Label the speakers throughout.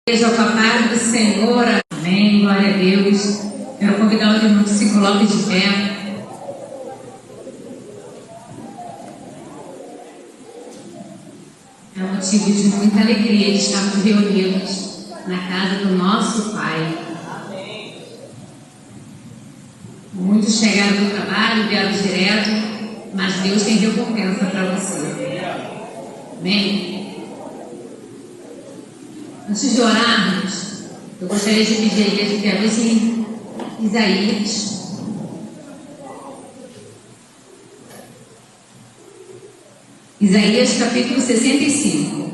Speaker 1: Seja com a paz do Senhor, amém, glória a Deus. Quero convidar o irmão que se coloque de pé. É um motivo de muita alegria de estarmos reunidos na casa do nosso Pai. Muitos chegaram do trabalho, vieram direto, mas Deus tem recompensa para você. Amém? Antes de orarmos, eu gostaria de pedir a igreja que abrisse em Isaías. Isaías capítulo 65.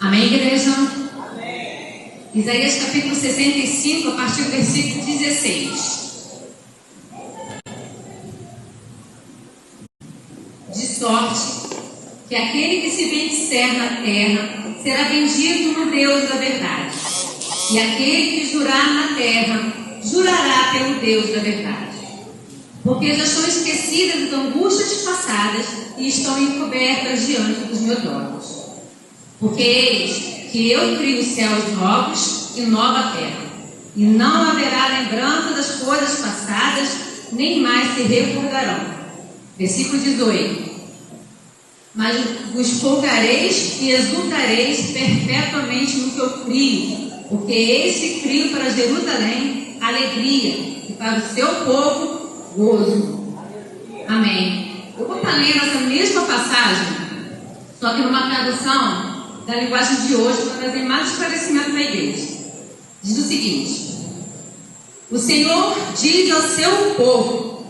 Speaker 1: Amém, igreja? Amém. Isaías capítulo 65, a partir do versículo 16. De sorte que aquele que se bendizer na terra será bendito no Deus da verdade. E aquele que jurar na terra, jurará pelo Deus da verdade. Porque já estão esquecidas as angústias passadas e estão encobertas diante dos meus olhos. Porque eis que eu crio os céus novos e nova terra, e não haverá lembrança das coisas passadas, nem mais se recordarão. Versículo 18. Mas vos folgareis e exultareis perpetuamente no que eu crio, porque eis que crio para Jerusalém alegria, e para o seu povo gozo. Amém. Eu vou estar lendo essa mesma passagem, só que numa tradução da linguagem de hoje, para trazer mais esclarecimento para a igreja. Diz o seguinte: o Senhor diz ao seu povo: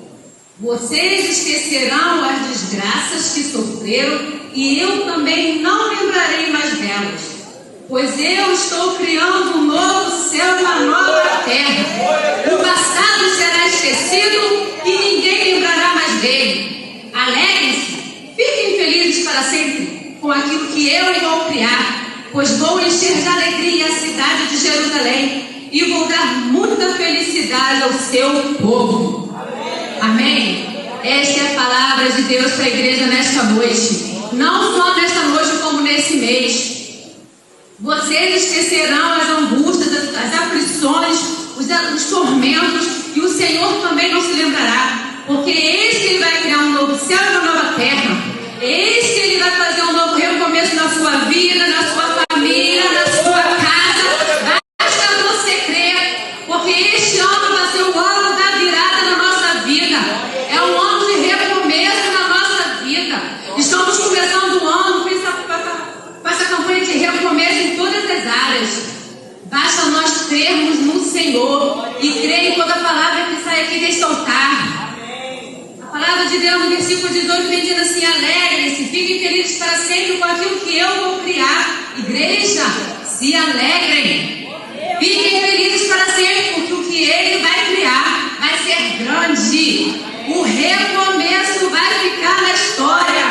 Speaker 1: vocês esquecerão as desgraças que sofreram, e eu também não lembrarei mais delas, pois eu estou criando um novo céu e uma nova terra. O passado será esquecido e ninguém lembrará mais dele. Alegrem-se, fiquem felizes para sempre com aquilo que eu vou criar, pois vou encher de alegria a cidade de Jerusalém e vou dar muita felicidade ao seu povo. Amém? Esta é a palavra de Deus para a igreja nesta noite. Não só nesta noite, como nesse mês. Vocês esquecerão as angústias, as aflições, os tormentos, e o Senhor também não se lembrará, porque eis que Ele vai criar um novo céu e uma nova terra. Eis que Ele vai fazer um novo recomeço na sua vida, na sua família, na sua casa. Basta você crer, porque este ano vai ser o ano da virada na nossa vida. É um ano de recomeço na nossa vida. Estamos começando o ano com essa campanha de recomeço em todas as áreas. Basta nós crermos no Senhor e crer em toda palavra que sai aqui deste altar. A palavra de Deus no versículo 18 vem dizendo assim: alegrem-se, fiquem felizes para sempre com aquilo que eu vou criar. Igreja, se alegrem, fiquem felizes para sempre, porque o que Ele vai criar vai ser grande. O recomeço vai ficar na história,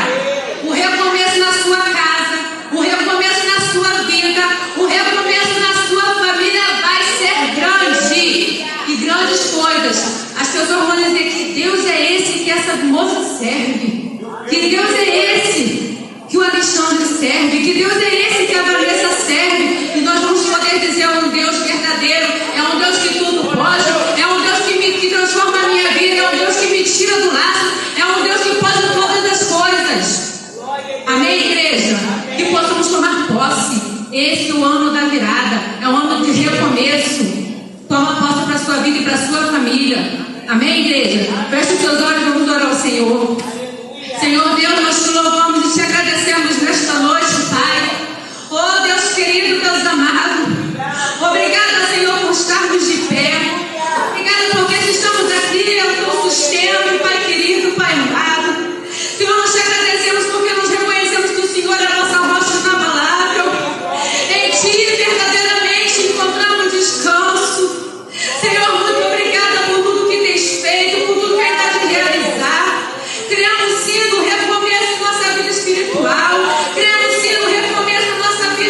Speaker 1: o recomeço na sua casa, o recomeço na sua vida, o recomeço na sua família vai ser grande, e grandes coisas. As pessoas vão dizer: que Deus é esse que essa moça serve? Que Deus é esse que o Alexandre serve? Que Deus é esse que a Vanessa serve? E nós vamos poder dizer: é um Deus verdadeiro, é um Deus que tudo pode, é um Deus que transforma a minha vida, é um Deus que me tira do laço, é um Deus que pode todas as coisas. Amém, igreja? Que possamos tomar posse. Esse é o ano da virada, é um ano de recomeço. Toma posse para a sua vida e para a sua família. Amém, igreja? Feche os seus olhos e vamos orar ao Senhor. Senhor Deus, nós te louvamos e te agradecemos nesta noite, Pai. Oh, Deus querido, Deus amado. Obrigada, Senhor, por estarmos de pé. Obrigada porque se estamos aqui, é o teu sustento, Pai querido, Pai amado. Senhor, nós te agradecemos porque nós reconhecemos que o Senhor é a nossa rocha inabalável. Em ti, verdadeiramente, encontramos descanso. Senhor, muito obrigada por tudo que tens feito, por tudo que ainda de realizar. Criamos sim no recomeço da nossa vida espiritual. Criamos sim no recomeço da nossa vida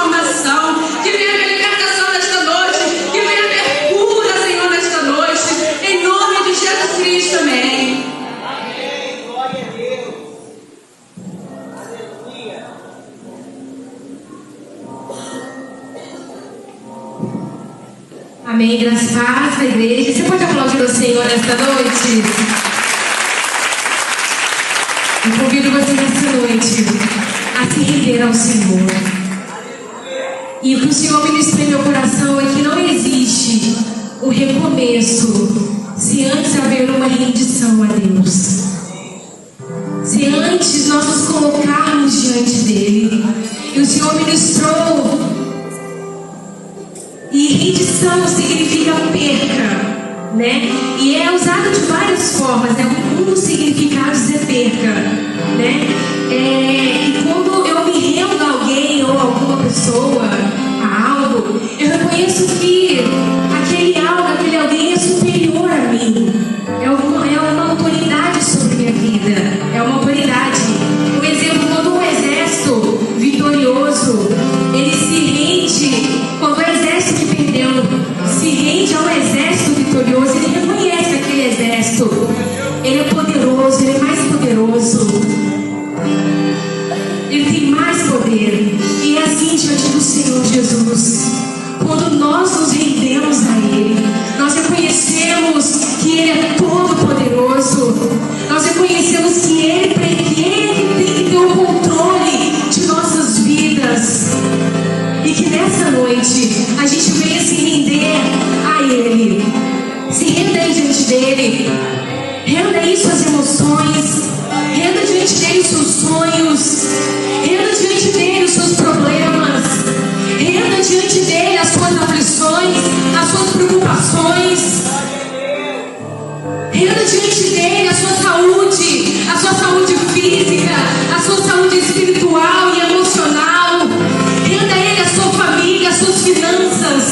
Speaker 1: transformação, que venha haver libertação nesta noite, que venha haver cura, Senhor, nesta noite, em nome de Jesus Cristo, amém.
Speaker 2: Amém, glória a Deus. Aleluia.
Speaker 3: Amém, graças a paz da igreja. Você pode aplaudir o Senhor nesta noite? Eu convido você nesta noite a se render ao Senhor. E o que o Senhor ministrou em meu coração é que não existe o recomeço se antes haver uma rendição a Deus. Se antes nós nos colocarmos diante dEle. E o Senhor ministrou. E rendição significa perca, né? E é usado de várias formas, né? Um dos significados é perca, né? E quando eu me rendo a alguém ou a alguma pessoa, a algo, eu reconheço que aquele algo, aquele alguém é superior a mim. É uma autoridade sobre minha vida. É uma autoridade. Por exemplo, quando um exército vitorioso, ele se rende. Quando o exército que perdeu se rende ao exército vitorioso, ele reconhece aquele exército. Ele é poderoso, ele é mais poderoso. Ele tem mais poder. E é assim diante do Senhor Jesus. Quando nós nos rendemos a Ele, nós reconhecemos que Ele é todo poderoso. Nós reconhecemos que Ele tem que ter o controle de nossas vidas. E que nessa noite a gente venha se render a Ele. Se renda aí diante dEle. Renda aí suas emoções. Renda diante dEle os seus sonhos. Renda diante dEle os seus problemas. Renda diante dEle as suas aflições, as suas preocupações. Renda diante dEle a sua saúde física, a sua saúde espiritual e emocional. Renda a Ele a sua família, as suas finanças.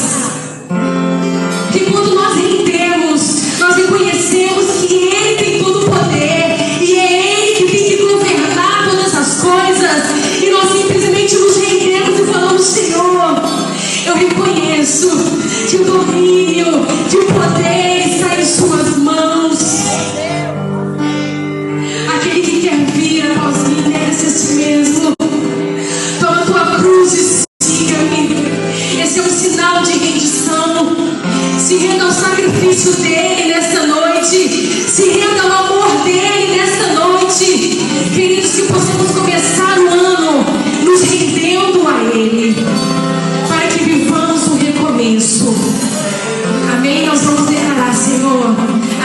Speaker 3: Que quando nós rendemos, nós reconhecemos que Ele tem todo o poder e é Ele que tem que governar todas as coisas. E nós simplesmente nos rendemos e falamos: Senhor, eu reconheço que o domínio, que o poder está em Suas mãos. Aquele que quer vir após mim, negue-se a si mesmo. Toma a tua cruz e siga-me. Esse é um sinal de rendição. Se renda ao sacrifício dEle nesta noite. Se renda ao amor dEle nesta noite. Queridos, que possamos começar o ano nos rendendo a Ele, para que vivamos o recomeço. Amém? Nós vamos declarar: Senhor,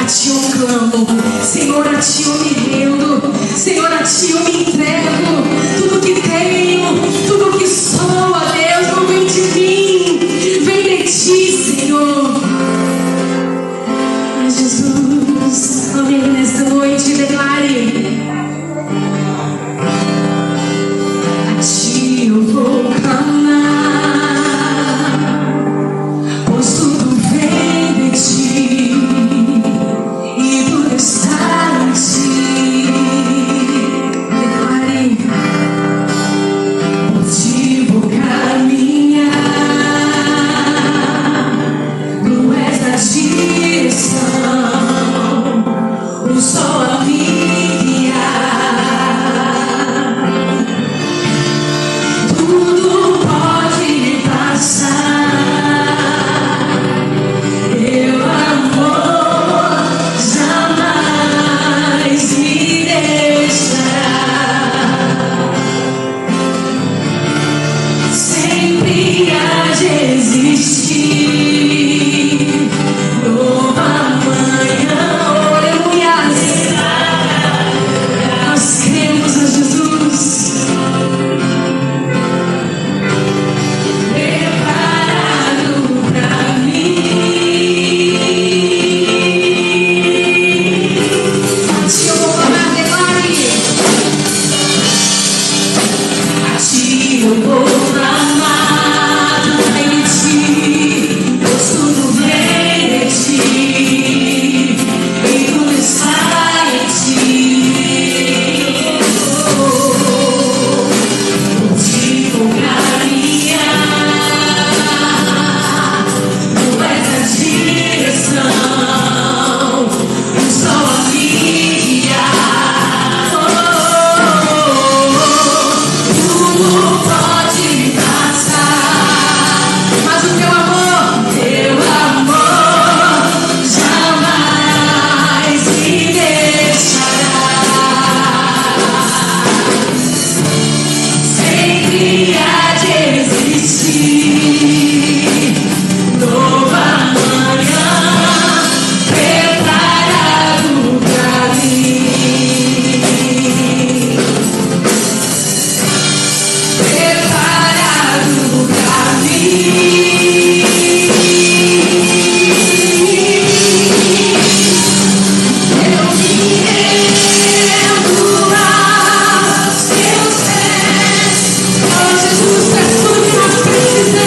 Speaker 3: a Ti eu clamo. Senhor, a Ti eu me rendo. Senhor, a Ti eu me entrego. Tudo que tenho, tudo que sou, ó Deus, não vem de mim, vem de Ti, Senhor. Ai, Jesus, amém. Nesta noite, declare: a Ti eu vou clamar, pois tudo vem de Ti e tudo está em Ti. Declare: por Ti vou caminhar, Tu és a direção, o sol a me guiar. Tudo pode me passar, Teu amor jamais me deixará. Sempre há de existir nova manhã. Aleluia. Nós cremos a Jesus. Preparado pra mim. A Ti eu vou clamar, declare: a Ti eu vou clamar, tudo vem de Ti, pois tudo vem de Ti, e tudo está em Ti. Por Ti vou caminhar, havia de existir. Nova manhã preparado pra mim. Preparado pra mim. Eu me rendo aos teus pés. Oh, Jesus, é tudo que nós precisamos.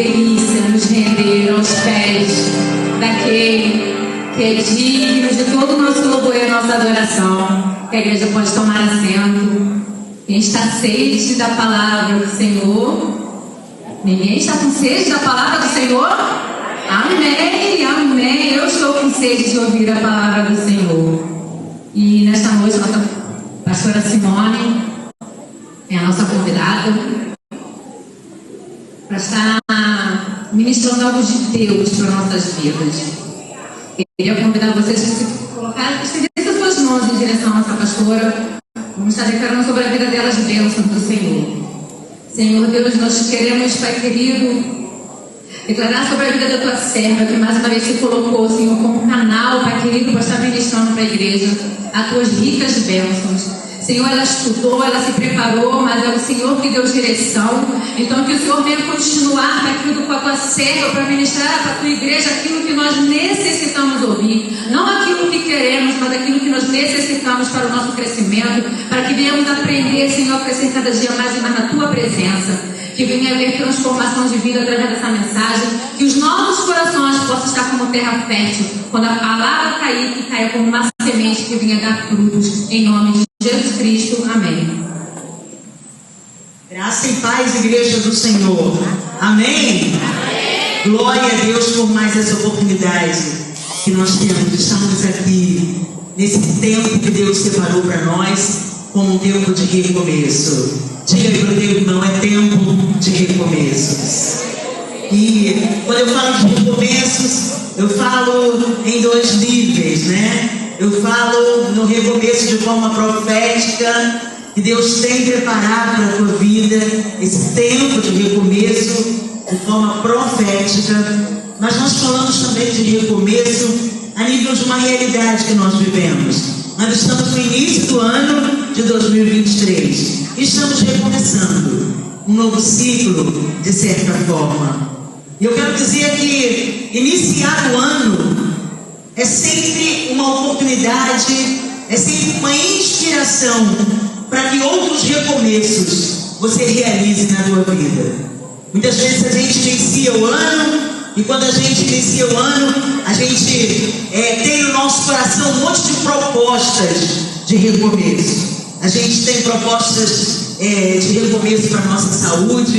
Speaker 1: delícia nos render aos pés daquele que é digno de todo o nosso louvor e a nossa adoração. Que a igreja pode tomar assento. Quem está sede da palavra do Senhor? Ninguém está com sede da palavra do Senhor? Amém, amém. Eu estou com sede de ouvir a palavra do Senhor. E nesta noite, a nossa pastora Simone é a nossa convidada para estar ministrando algo de Deus para nossas vidas. Queria convidar vocês a se colocar, estender as suas mãos em direção à nossa pastora. Vamos estar declarando sobre a vida dela de bênção do Senhor. Senhor Deus, nós queremos, Pai querido, declarar sobre a vida da tua serva, que mais uma vez se colocou, Senhor, como canal, Pai querido, para estar ministrando para a igreja as tuas ricas bênçãos. Senhor, ela estudou, ela se preparou, mas é o Senhor que deu direção. Então que o Senhor venha continuar, Pai querido, com a tua serva para ministrar para a tua igreja aquilo que nós necessitamos ouvir. Não aquilo que queremos, mas aquilo que nós necessitamos para o nosso crescimento, para que venhamos aprender, Senhor, a crescer cada dia mais e mais na tua presença. Que venha haver transformação de vida através dessa mensagem, que os nossos corações possam estar como terra fértil, quando a palavra cair, que caia como uma semente que venha dar frutos, em nome de Jesus Cristo, amém.
Speaker 2: Graça e paz, igreja do Senhor. Amém? Amém. Glória a Deus por mais essa oportunidade que nós temos. Estamos aqui nesse tempo que Deus separou para nós, como um tempo de recomeço. Diga aí para o teu irmão, é tempo de recomeços. E quando eu falo de recomeços, eu falo em dois níveis, né? Eu falo no recomeço de forma profética, que Deus tem preparado para a tua vida, esse tempo de recomeço de forma profética. Mas nós falamos também de recomeço a nível de uma realidade que nós vivemos. Nós estamos no início do ano de 2023. Estamos recomeçando um novo ciclo, de certa forma. E eu quero dizer que iniciar o ano é sempre uma oportunidade, é sempre uma inspiração para que outros recomeços você realize na tua vida. Muitas vezes a gente inicia o ano, e quando a gente inicia o ano, a gente tem no nosso coração um monte de propostas de recomeço. A gente tem propostas de recomeço para a nossa saúde,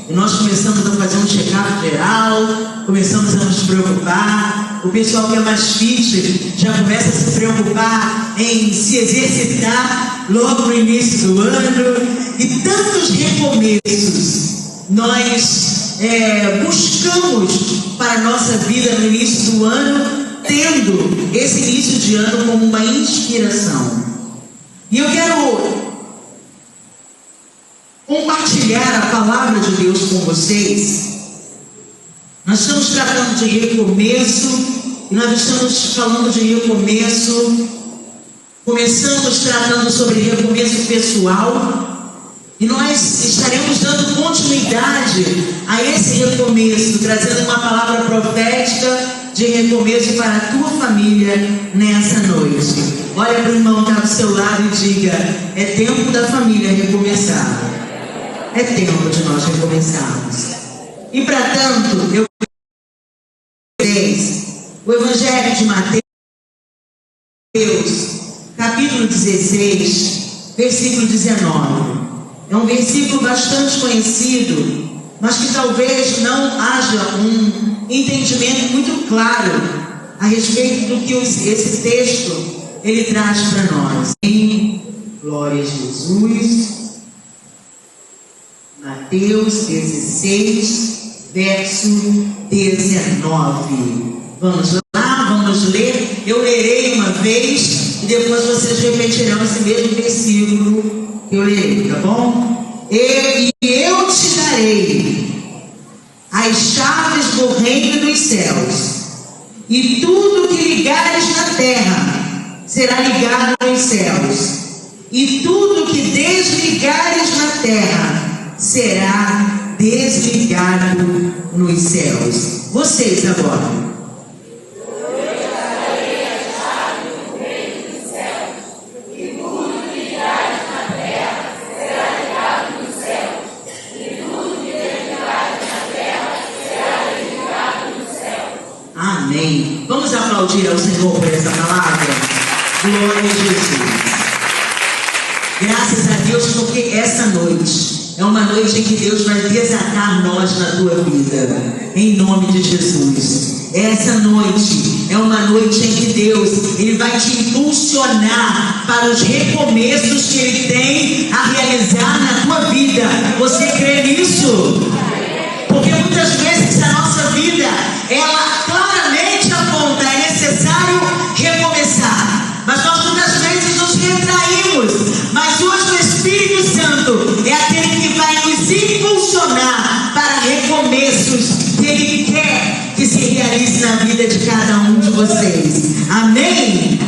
Speaker 2: e nós começamos a fazer um check-up geral, começamos a nos preocupar. O pessoal que é mais fit já começa a se preocupar em se exercitar logo no início do ano. E tantos recomeços nós buscamos para a nossa vida no início do ano, tendo esse início de ano como uma inspiração. E eu quero compartilhar a palavra de Deus com vocês. Nós estamos tratando de recomeço, e nós estamos falando de recomeço. Começamos tratando sobre recomeço pessoal, e nós estaremos dando continuidade a esse recomeço, trazendo uma palavra profética de recomeço para a tua família nessa noite. Olha para o irmão que está do seu lado e diga: é tempo da família recomeçar. É tempo de nós recomeçarmos. E para tanto, eu o Evangelho de Mateus, capítulo 16, versículo 19. É um versículo bastante conhecido, mas que talvez não haja um entendimento muito claro a respeito do que esse texto ele traz para nós. Glória a Jesus. Mateus 16, verso 19. Vamos lá, vamos ler. Eu lerei uma vez e depois vocês repetirão esse mesmo versículo que eu lerei, tá bom? E eu te darei as chaves do reino dos céus, e tudo que ligares na terra será ligado nos céus, e tudo que desligares na terra será desligado nos céus. Vocês agora. Amém. Vamos aplaudir ao Senhor por essa palavra? Glória a Jesus. Graças a Deus, porque essa noite é uma noite em que Deus vai desatar nós na tua vida, em nome de Jesus. Essa noite é uma noite em que Deus, Ele vai te impulsionar para os recomeços que Ele tem a realizar na tua vida. Você crê nisso? Porque muitas vezes a nossa vida, ela claramente aponta, é necessário recomeçar, mas nós muitas vezes nos retraímos. Mas hoje o Espírito Santo é aquele que vai nos impulsionar para recomeços que Ele quer que se realize na vida de cada um de vocês. Amém?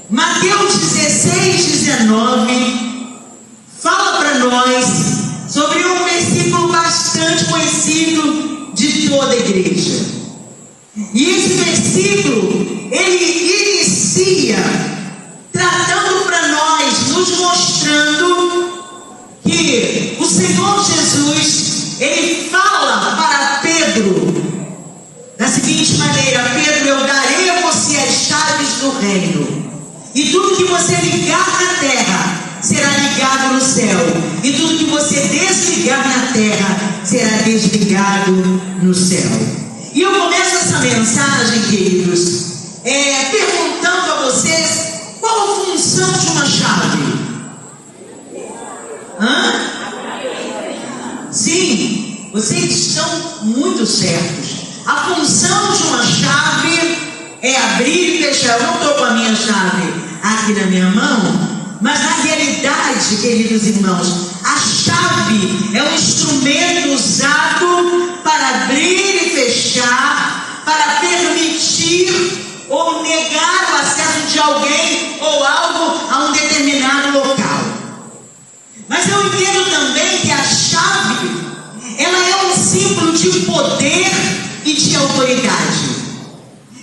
Speaker 2: Mateus 16:19 fala para nós sobre um versículo bastante conhecido de toda a igreja. E esse versículo, ele inicia tratando para nós, nos mostrando que o Senhor Jesus, Ele fala para Pedro da seguinte maneira: Pedro, eu darei a você as chaves do reino, e tudo que você ligar na terra será ligado no céu, e tudo que você desligar na terra será desligado no céu. E eu começo essa mensagem, queridos, perguntando a vocês: qual a função de uma chave? Sim, vocês estão muito certos. A função de uma chave é abrir e fechar. Eu não estou com a minha chave aqui na minha mão, mas na realidade, queridos irmãos, a chave é um instrumento usado para abrir e fechar, para permitir ou negar o acesso de alguém ou algo a um determinado local. Mas eu entendo também que a chave, ela é um símbolo de poder e de autoridade.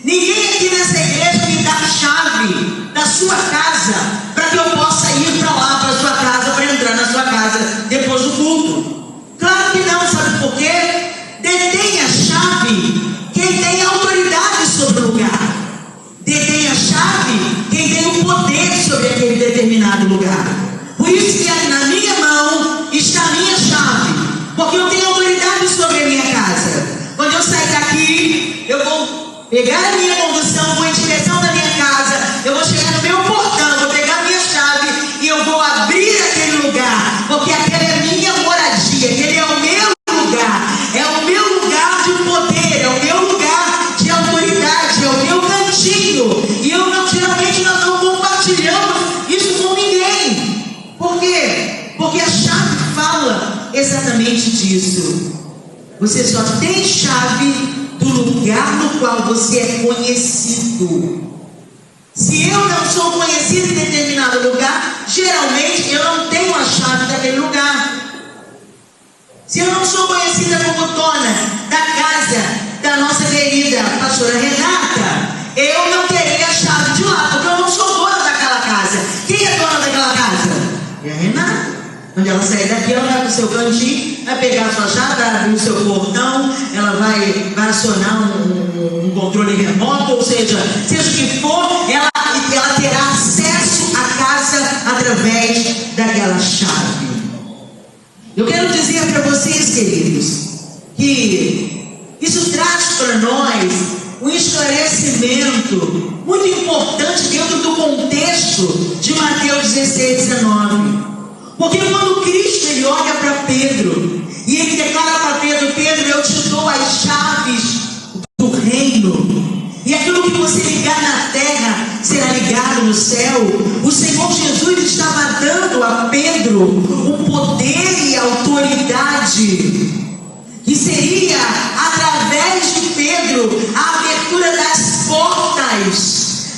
Speaker 2: Ninguém aqui nessa igreja me dá a chave da sua casa para que eu possa ir para lá, para a sua casa, para entrar na sua casa depois do culto. Claro que não, sabe por quê? Detém a chave quem tem autoridade sobre o lugar. Detém a chave quem tem o poder sobre aquele determinado lugar. Por isso que na minha mão está a minha chave, porque eu tenho autoridade sobre a minha casa. Quando eu sair daqui, eu vou pegar a minha condução, vou em direção da minha casa, eu vou chegar no meu portão, vou pegar a minha chave e eu vou abrir aquele lugar, porque aquele é a minha moradia, aquele é o meu lugar, é o meu lugar de poder, é o meu lugar de autoridade, é o meu cantinho. E geralmente nós não compartilhamos isso com ninguém. Por quê? Porque a chave fala exatamente disso. Você só tem chave do lugar no qual você é conhecido. Se eu não sou conhecido em determinado lugar, geralmente eu não tenho a chave daquele lugar. Se eu não sou conhecida como dona da casa da nossa querida pastora Renata, eu não terei a chave de lá, porque eu não sou dona daquela casa. Quem é dona daquela casa? É a Renata. Quando ela sair daqui, ela vai para o seu cantinho, vai pegar a sua chave, vai abrir o seu portão, ela vai acionar um controle remoto, ou seja o que for, ela terá acesso à casa através daquela chave. Eu quero dizer para vocês, queridos, que isso traz para nós um esclarecimento muito importante dentro do contexto de Mateus 16:19. Porque quando Cristo ele olha para Pedro e ele declara para Pedro: Pedro, eu te dou as chaves do reino, e aquilo que você ligar na terra será ligado no céu. O Senhor Jesus estava dando a Pedro um poder e autoridade que seria através de Pedro a abertura das portas.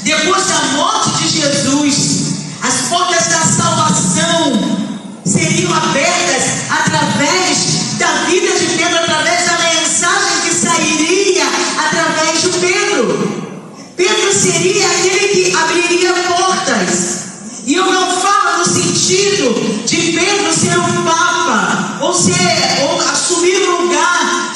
Speaker 2: Depois da morte de Jesus, as portas da salvação seriam abertas através da vida de Pedro, através da mensagem que sairia através de Pedro. Pedro seria aquele que abriria portas. E eu não falo no sentido de Pedro ser um papa, ou assumir o lugar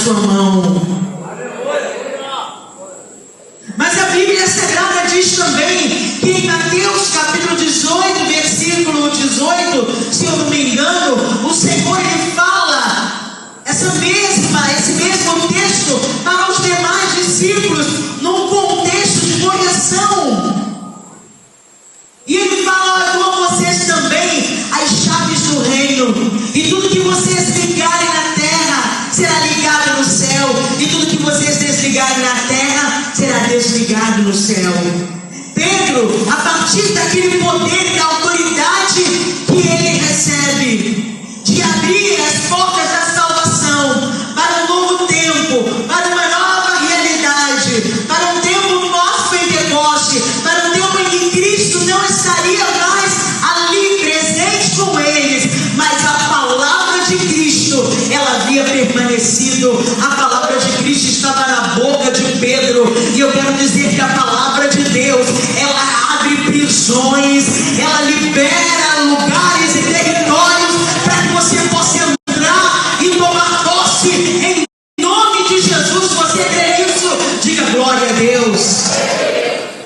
Speaker 2: sua mão. Mas a Bíblia Sagrada diz também que em Mateus capítulo 18, versículo 18, se eu não me engano, o Senhor ele fala esse mesmo texto para os demais discípulos num contexto de correção. E ele fala: eu dou a vocês também as chaves do reino, e tudo que vocês ligarem na terra será ligado no céu, e tudo que vocês desligarem na terra será desligado no céu. Pedro, a partir daquele poder e da autoridade que ele recebe, de abrir as portas da salvação para um novo tempo, para uma nova realidade, para um tempo pós-Pentecoste, para um tempo em que Cristo não estaria mais ali presente com eles, mas a palavra de Cristo, ela havia permanecido. A palavra de Cristo estava na boca de Pedro, e eu quero dizer que a palavra de Deus, ela abre prisões, ela libera lugares e territórios para que você possa entrar e tomar posse em nome de Jesus. Você crê nisso? Diga glória a Deus.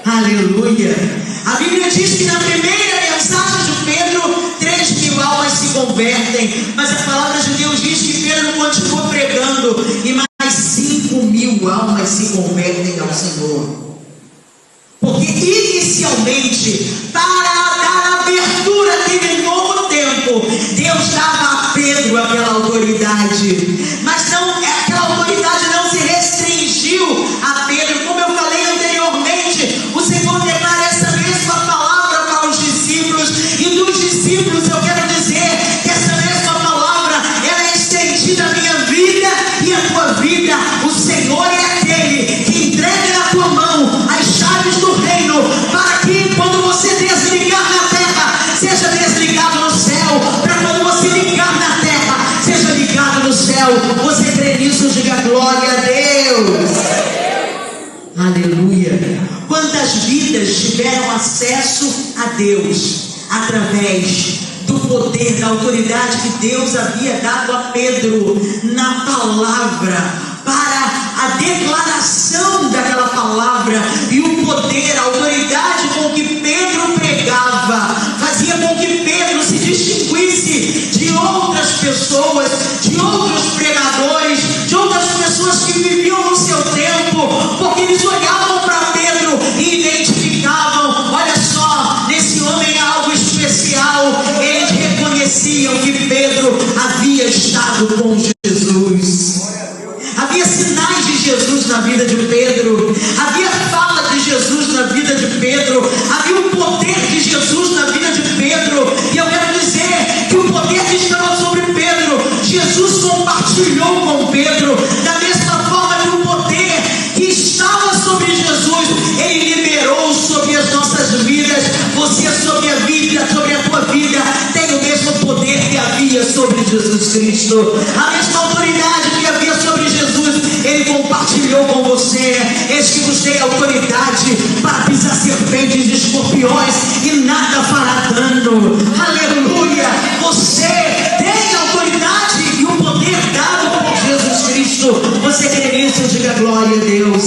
Speaker 2: Aleluia. A Bíblia diz que na primeira mensagem de Pedro, 3.000 almas se convertem, mas a palavra de Deus diz que Pedro continuou pregando e mais 5.000 almas se convertem ao Senhor. Porque inicialmente, para dar abertura àquele novo tempo, Deus dava a Pedro aquela autoridade, mas não, aquela autoridade não se restringiu a Pedro. Como eu falei anteriormente, o Senhor declara essa mesma palavra para os discípulos, e dos discípulos eu quero dizer que essa mesma palavra, ela é estendida à minha vida e à tua vida. O Senhor é aquele que entrega na tua mão as chaves do reino, para que quando você desligar na terra, seja desligado no céu, para quando você ligar na terra, seja ligado no céu. Você crê nisso? Diga glória a Deus. Aleluia. Quantas vidas tiveram acesso a Deus através do poder, da autoridade que Deus havia dado a Pedro na palavra, para a declaração daquela palavra, e o poder, a autoridade com que Pedro pregava, fazia com que Pedro se distinguisse de outras pessoas, de outros pregadores, de outras pessoas que viviam no seu tempo, porque eles olhavam para Pedro e identificavam: olha só, nesse homem há algo especial. Eles reconheciam que Pedro havia estado com Jesus. Havia sinais de Jesus na vida de Pedro, havia fala de Jesus na vida de Pedro, havia o poder de Jesus na vida de Pedro. E eu quero dizer que o poder que estava sobre Pedro, Jesus compartilhou com Pedro, da mesma forma que o poder que estava sobre Jesus, ele liberou sobre as nossas vidas. Você, sobre a vida, sobre a tua vida, tem o mesmo poder que havia sobre Jesus Cristo, a mesma autoridade que havia sobre Jesus, ele compartilhou com você. Eis que vos dei autoridade para pisar serpentes e escorpiões, e nada fará dano. Aleluia. Você tem autoridade e o poder dado por Jesus Cristo. Você crê nisso? Diga glória a Deus.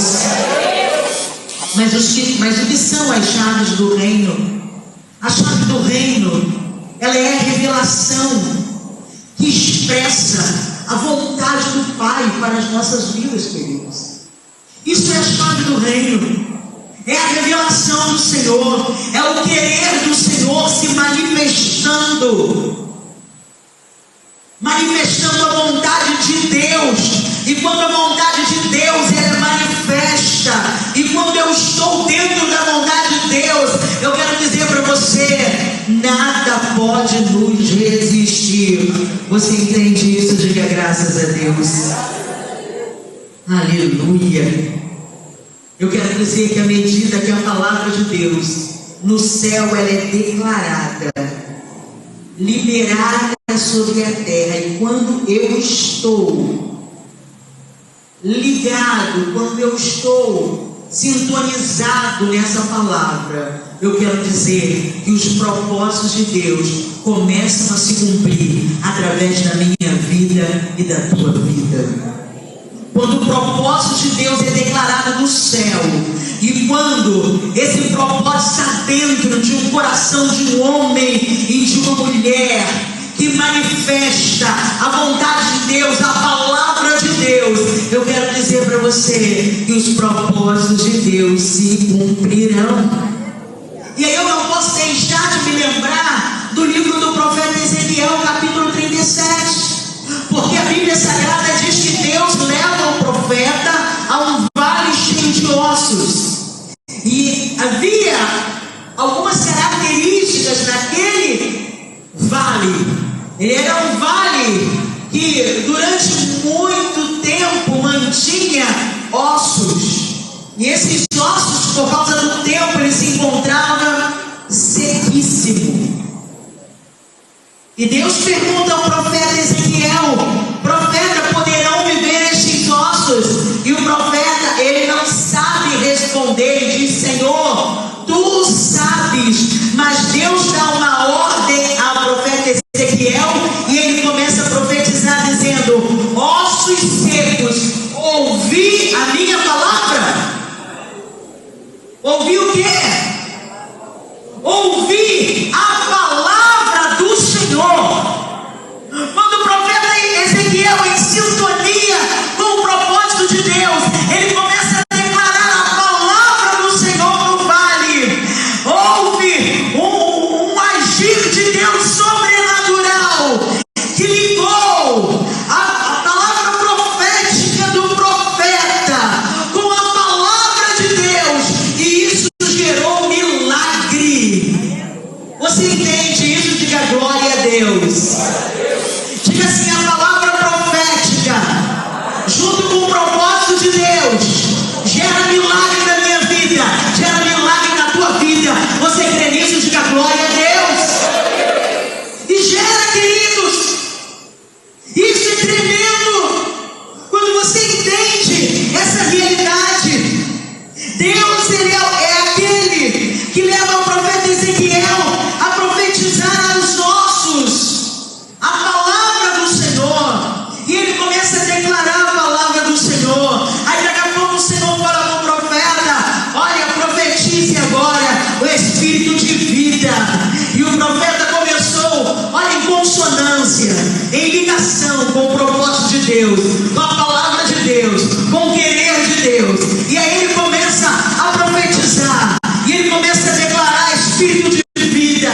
Speaker 2: Mas o que são as chaves do reino? A chave do reino, ela é a revelação que expressa a vontade do Pai para as nossas vidas, queridos. Isso é a chave do reino. É a revelação do Senhor, é o querer do Senhor se manifestando a vontade de Deus. E quando a vontade de Deus ela é manifesta, e quando eu estou dentro da vontade de Deus, eu quero dizer para você: nada pode nos resistir. Você entende isso? Diga graças a Deus. Aleluia. Eu quero dizer que à medida que a palavra de Deus no céu ela é declarada, liberada sobre a terra, e quando eu estou ligado, quando eu estou sintonizado nessa palavra, eu quero dizer que os propósitos de Deus começam a se cumprir através da minha vida e da tua vida. quando o propósito de Deus é declarado no céu, e quando esse propósito está dentro de um coração de um homem e de uma mulher que manifesta a vontade de Deus, a palavra de Deus, eu quero dizer para você que os propósitos de Deus se cumprirão. E aí eu não posso deixar de me lembrar do livro do profeta Ezequiel, capítulo 37, porque a Bíblia Sagrada diz que Deus leva o profeta a um vale cheio de ossos, e havia algumas características naquele vale. Ele era um vale que durante muito tempo mantinha ossos, e esses ossos, por causa do tempo, ele se encontrava sequíssimo. E Deus pergunta ao profeta Ezequiel: profeta, poderão viver estes ossos? E o profeta, ele não sabe responder, ele diz: Senhor, tu sabes. Mas Deus dá uma ordem ao profeta Ezequiel, e ele começa a profetizar dizendo: ossos secos, ouvi a minha palavra. Ouvi o quê? Ouvi a palavra do Senhor. Quando o profeta Ezequiel, em sintonia com o propósito de Deus, ele começa a declarar a palavra do Senhor no vale, houve um agir de Deus sobrenatural que ligou a palavra profética do profeta com a palavra de Deus, e isso gerou milagre. Você entende isso? Diga glória a Deus. Diga assim: a palavra profética junto com o propósito de Deus gera milagre na minha vida, gera milagre na tua vida. Você crê nisso? Diga glória a Deus. E gera, queridos, isso é tremendo quando você entende essa realidade. Deus, ele é aquele que leva o profeta Ezequiel a profetizar aos ossos a palavra do Senhor, e ele começa a declarar a palavra do Senhor. Aí daqui a pouco o Senhor fala para o profeta: olha, profetize agora o espírito de vida. E o profeta começou, olha, em consonância, em ligação com o propósito de Deus, com a palavra de Deus, com o querer de Deus. E aí ele começa a profetizar, e ele começa a declarar espírito de vida,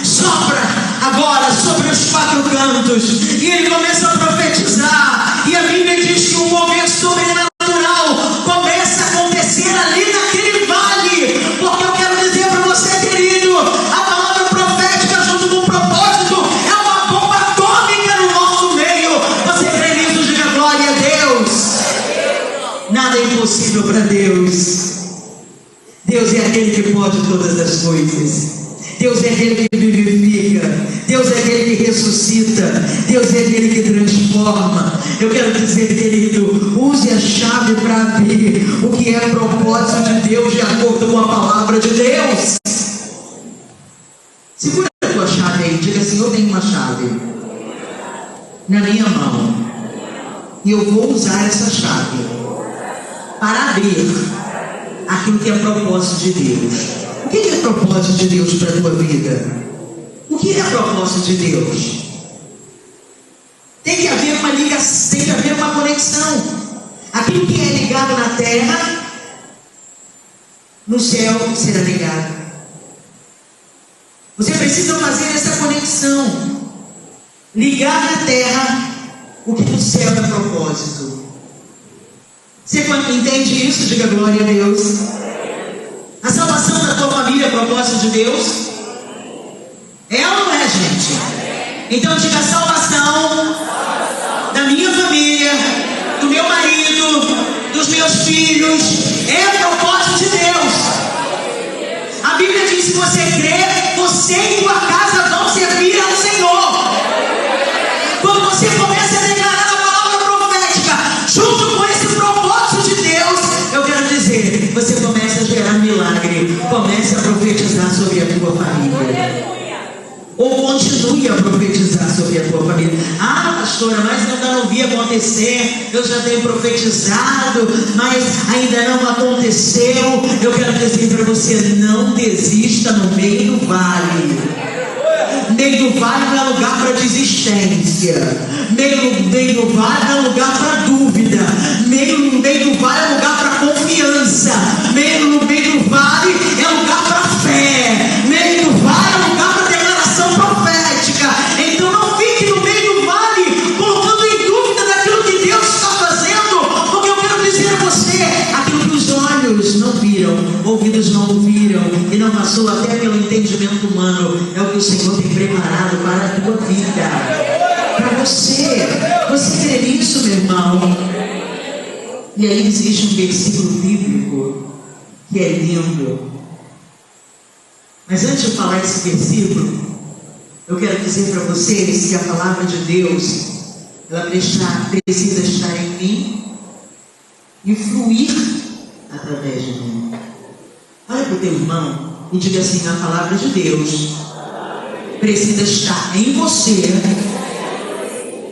Speaker 2: sopra agora sobre os quatro cantos. E ele começa a profetizar, e a Bíblia diz que um mover sobrenatural começa a acontecer ali naquele vale. Porque eu quero dizer para você, querido, a palavra profética junto com o propósito é uma bomba atômica no nosso meio. Você crê nisso? Diga glória a Deus. Nada é impossível para Deus. Deus é aquele que pode todas as coisas. Deus é aquele que vivifica. Deus é aquele que ressuscita. Deus é aquele que transforma. Eu quero dizer, querido, use a chave para abrir o que é propósito de Deus de acordo com a palavra de Deus. Segura a tua chave aí. Diga assim: eu tenho uma chave na minha mão, e eu vou usar essa chave para abrir aquilo que é propósito de Deus. O que é propósito de Deus para a tua vida? O que é propósito de Deus? Tem que haver uma ligação, tem que haver uma conexão. Aquilo que é ligado na terra, no céu será ligado. Você precisa fazer essa conexão, ligar na terra o que no céu é propósito. Você entende isso? Diga glória a Deus. A salvação da tua família é propósito de Deus? É ou não é, gente? Então diga: a salvação da minha família, do meu marido, dos meus filhos, é propósito de Deus. A Bíblia diz: se você crê, você e tua casa vão servir ao Senhor. Quando você começa a declarar a palavra profética junto com esse propósito de Deus, eu quero dizer, você começa a gerar milagre, começa a profetizar sobre a tua família. Ou continue a profetizar sobre a tua família. Ah, pastora, mas eu ainda não vi acontecer. Eu já tenho profetizado, mas ainda não aconteceu. Eu quero dizer para você, não desista no meio do vale. Meio do vale não é lugar para desistência. Meio do vale não é lugar para dúvida. Meio do vale é lugar para confiança. Meio do vale é lugar para fé. Meio do vale é lugar para declaração profética. Então não fique no meio do vale colocando em dúvida daquilo que Deus está fazendo, porque eu quero dizer a você, aquilo que os olhos não viram, ouvidos não ouviram e não passou até pelo entendimento humano, é o que o Senhor tem preparado para a tua vida, para você. Você crê nisso, meu irmão? E aí existe um versículo bíblico que é lindo. Mas antes de falar esse versículo, eu quero dizer para vocês que a palavra de Deus, ela precisa estar em mim e fluir através de mim. Olha para o teu irmão e diga assim: a palavra de Deus precisa estar em você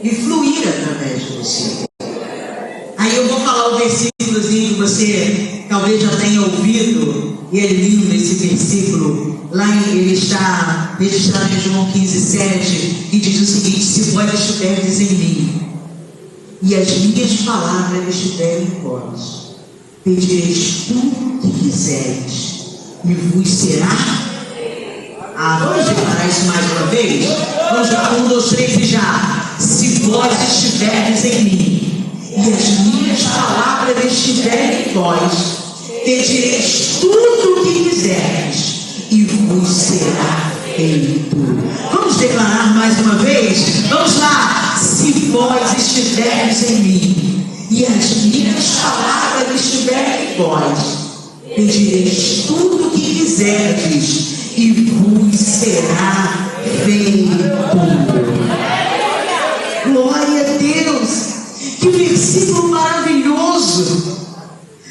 Speaker 2: e fluir através de você. Aí eu vou falar o versículozinho que você talvez já tenha ouvido, e é lindo esse versículo. Lá ele está registrado em João 15:7, e diz o seguinte: se vós estiverdes em mim e as minhas palavras estiverem em vós, pedireis tudo o que quiseres e vos será. Vamos declarar isso mais uma vez? Vamos lá, 1, 2, 3 e já. Se vós estiverdes em mim e as minhas palavras estiverem em vós, pedireis tudo o que quiseres e vos será feito. Vamos declarar mais uma vez? Vamos lá. Se vós estiverdes em mim e as minhas palavras estiverem em vós, pedireis tudo o que quiserdes e vos será feito. Glória a Deus! Que versículo maravilhoso!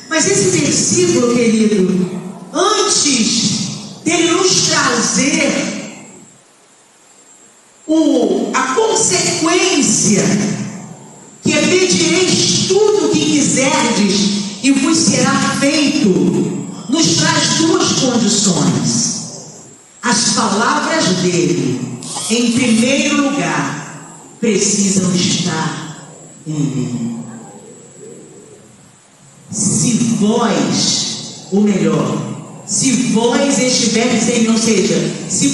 Speaker 2: Mas esse versículo, querido, antes dele nos trazer a consequência, que é pedireis tudo o que quiserdes e vos será feito, nos traz duas condições. As palavras dele, em primeiro lugar, precisam estar em mim. Se vós, ou melhor, se vós estiverdes em mim, ou seja, se eu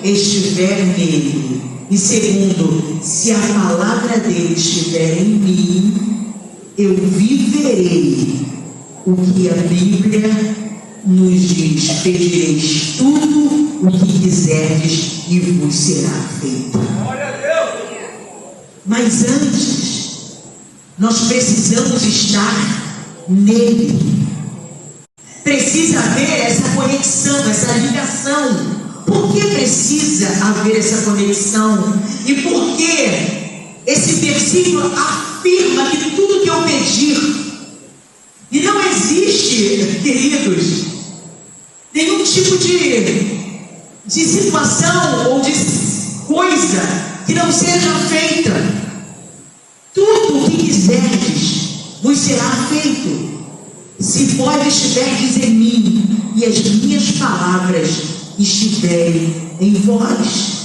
Speaker 2: estiver nele, e segundo, se a palavra dele estiver em mim, eu viverei o que a Bíblia nos diz: pedireis tudo o que quiserdes e vos será feito. Mas antes, nós precisamos estar nele. Precisa haver essa conexão, essa ligação. Por que precisa haver essa conexão? E por que esse versículo afirma que tudo que eu pedir, e não existe, queridos, nenhum tipo de situação ou de coisa que não seja feita. Tudo o que quiserdes vos será feito, se vós estiverdes em mim e as minhas palavras estiverem em vós.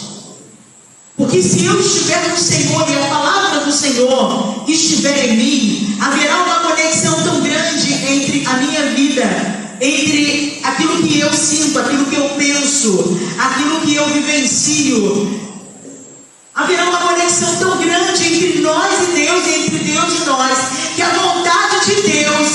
Speaker 2: Porque se eu estiver no Senhor e a palavra do Senhor estiver em mim, haverá uma conexão tão grande entre a minha vida, entre aquilo que eu sinto, aquilo que eu penso, aquilo que eu vivencio. Haverá uma conexão tão grande entre nós e Deus, e entre Deus e nós, que a vontade de Deus,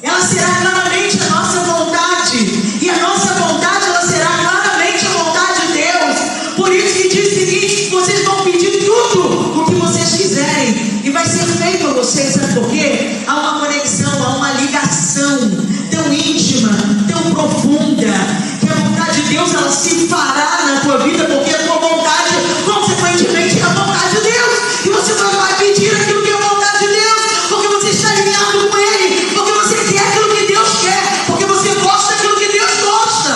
Speaker 2: ela será claramente a nossa vontade, e a nossa vontade, ela será claramente a vontade de Deus. Por isso que diz o seguinte: vocês vão pedir tudo o que vocês quiserem, e vai ser feito a vocês. Sabe por quê? Há uma conexão, há uma ligação tão íntima, tão profunda, que a vontade de Deus, ela se fará na tua vida, porque a tua vontade, consequentemente, é a vontade de Deus, e você vai pedir aquilo que é a vontade de Deus, porque você está alinhado com Ele, porque você quer aquilo que Deus quer, porque você gosta daquilo que Deus gosta.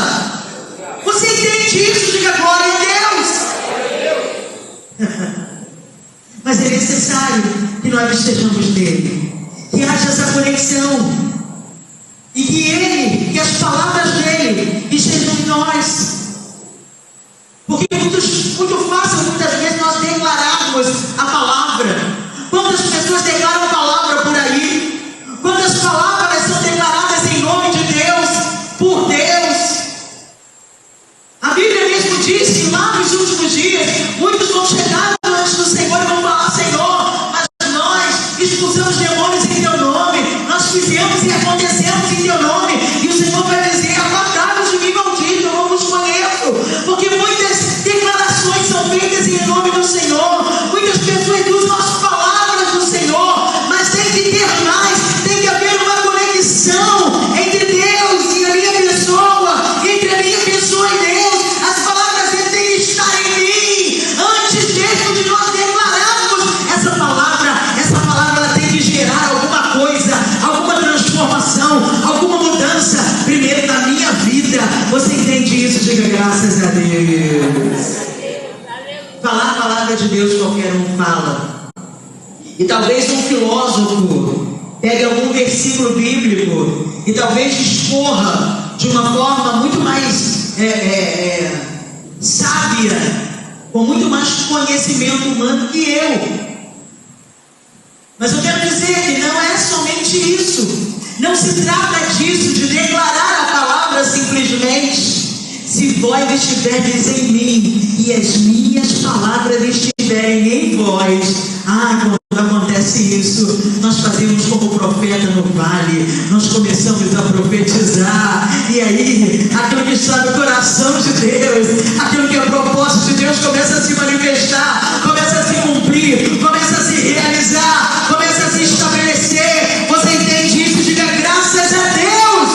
Speaker 2: Você entende conexão. E que as palavras dele estejam em nós. Porque muito fácil, muitas vezes, nós declararmos a palavra. Quantas pessoas declaram a palavra por aí? Quantas palavras são declaradas em nome de Deus, por Deus? A Bíblia mesmo diz que lá nos últimos dias, muitos vão chegar diante do Senhor e vão falar: Senhor, mas nós expulsamos demônios em Teu nome, nós fizemos e acontecemos em Teu nome. E o Senhor vai dizer: apartai-vos de mim, maldito, eu não vos conheço. Porque muitas declarações são feitas em nome do Senhor. Muitas pessoas usam as palavras do Senhor, mas tem que ter mais, tem que haver uma conexão entre Deus e a minha pessoa, entre a minha pessoa e Deus. As palavras dele têm que estar em mim antes mesmo de nós declararmos essa palavra ela tem que gerar alguma coisa, alguma transformação, alguma mudança primeiro na minha vida. Você entende isso? Diga graças a Deus. Falar a palavra de Deus qualquer um fala. E talvez um filósofo pegue algum versículo bíblico e talvez discorra de uma forma muito mais sábia, com muito mais conhecimento humano que eu. Mas eu quero dizer que não é somente isso. Não se trata disso, de declarar a palavra simplesmente. Se vós estiverdes em mim e as minhas palavras estiverem em vós. Quando acontece isso, nós fazemos como o profeta no vale. Nós começamos a profetizar. E aí, aquilo que está no coração de Deus, aquilo que é propósito de Deus, começa a se manifestar, começa a se cumprir, começa a se realizar, começa a se estabelecer. Você entende isso? Diga graças a Deus.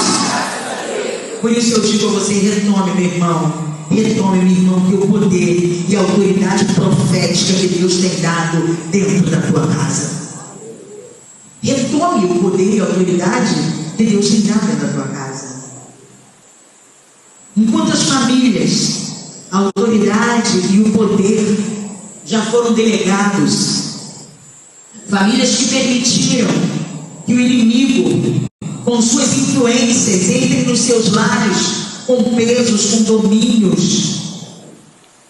Speaker 2: Por isso eu digo a você: retome, meu irmão. Retome, meu irmão, que o poder e a autoridade profética que Deus tem dado dentro da tua casa. Retome o poder e a autoridade que Deus tem dado dentro da tua casa. Em quantas famílias a autoridade e o poder já foram delegados? Famílias que permitiram que o inimigo, com suas influências, entre nos seus lares, com pesos, com domínios,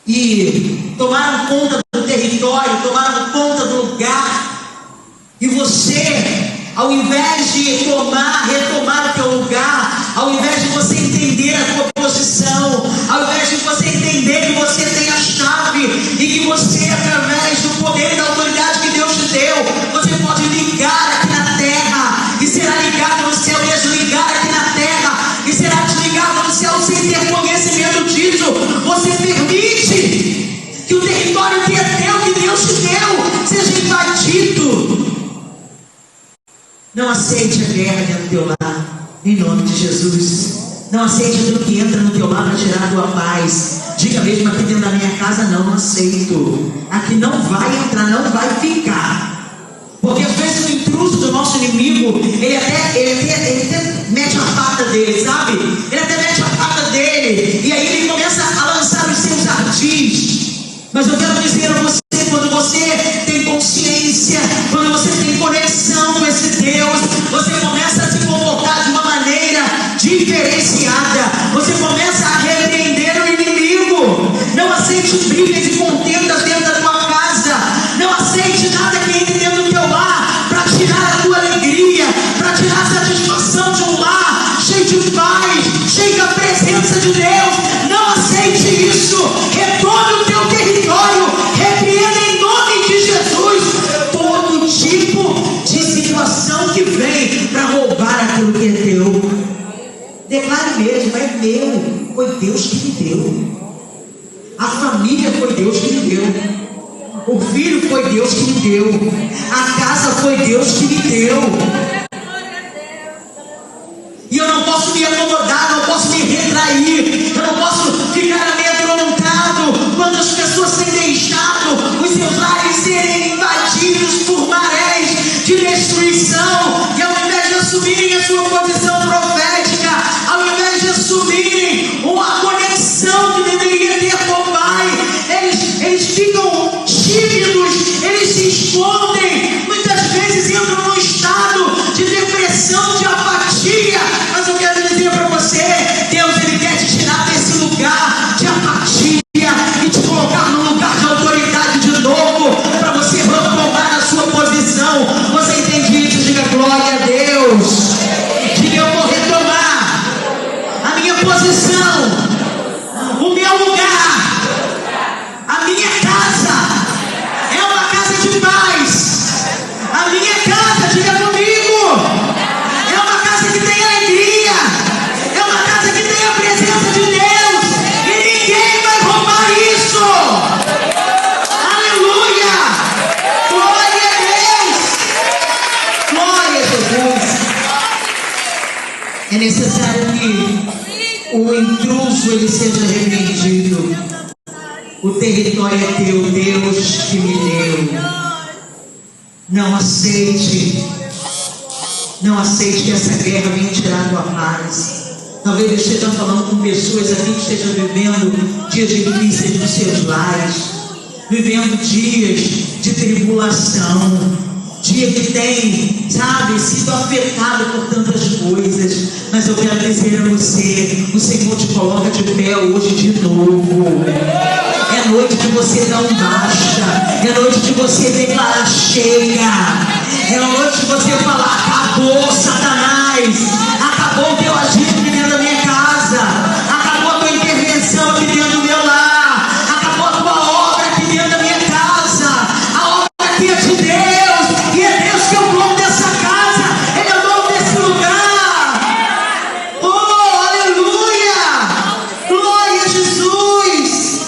Speaker 2: e tomaram conta do território, tomaram conta do lugar. E você, ao invés de retomar o teu lugar, ao invés de você entender a tua posição, ao invés de você entender que você tem a chave e que você, através do poder e da autoridade que Deus te deu, você pode ligar aqui na terra e será ligado no céu, desligar aqui na terra e será desligado no céu sem ter conhecimento disso. Você permite que o território que é teu, que Deus te deu, seja invadido. Não aceite a guerra dentro do teu lar, em nome de Jesus. Não aceite aquilo que entra no teu lar para tirar a tua paz. Diga mesmo: aqui dentro da minha casa não aceito. Aqui não vai entrar, não vai ficar. Porque às vezes o intruso do nosso inimigo, ele até mete a pata dele, sabe? Ele até mete a pata dele, e aí ele começa a lançar os seus ardis. Mas eu quero dizer a você, quando você tem consciência, quando você tem conexão com esse Deus, você começa a se comportar de uma maneira diferenciada. Você começa a repreender o inimigo. Não aceite brigas e contendas dentro da tua casa. Não aceite nada que entre dentro do teu lar para tirar a tua alegria, para tirar a satisfação de um lar cheio de paz, cheio da presença de Deus. Não aceite isso. Retome o teu território. Repreenda em nome de Jesus todo tipo de situação que vem para roubar aquilo que é teu. Declare mesmo: é meu. Foi Deus que me deu. A família foi Deus que me deu. O filho foi Deus que me deu. A casa foi Deus que me deu. E eu não posso me acomodar, não posso me retrair, eu não posso ficar amedrontado quando as pessoas têm deixado os seus lares serem invadidos por marés de destruição. E ao invés de assumirem a sua posição profética, ao invés de assumirem uma conexão que deveria ter com o Pai, eles ficam tímidos, eles se escondem, muitas vezes entram num estado de depressão. É necessário que o intruso ele seja repreendido. O território é teu, Deus que me deu. Não aceite que essa guerra venha tirar a tua paz. Talvez eu esteja falando com pessoas aqui que estejam vivendo dias difíceis nos seus lares, vivendo dias de tribulação, dia que tem, sabe, sido afetado por tantas coisas. Mas eu quero dizer a você, o Senhor te coloca de pé hoje de novo. É noite de você dar um basta. É noite de você declarar chega. É noite de você falar: acabou, Satanás. Acabou o teu agir aqui dentro da minha casa. Acabou a tua intervenção aqui dentro do meu lar. Acabou a tua obra aqui dentro da minha casa. A obra aqui é de Deus. E é Deus que é o dono dessa casa. Ele é o dono desse lugar. Oh, aleluia. Glória a Jesus.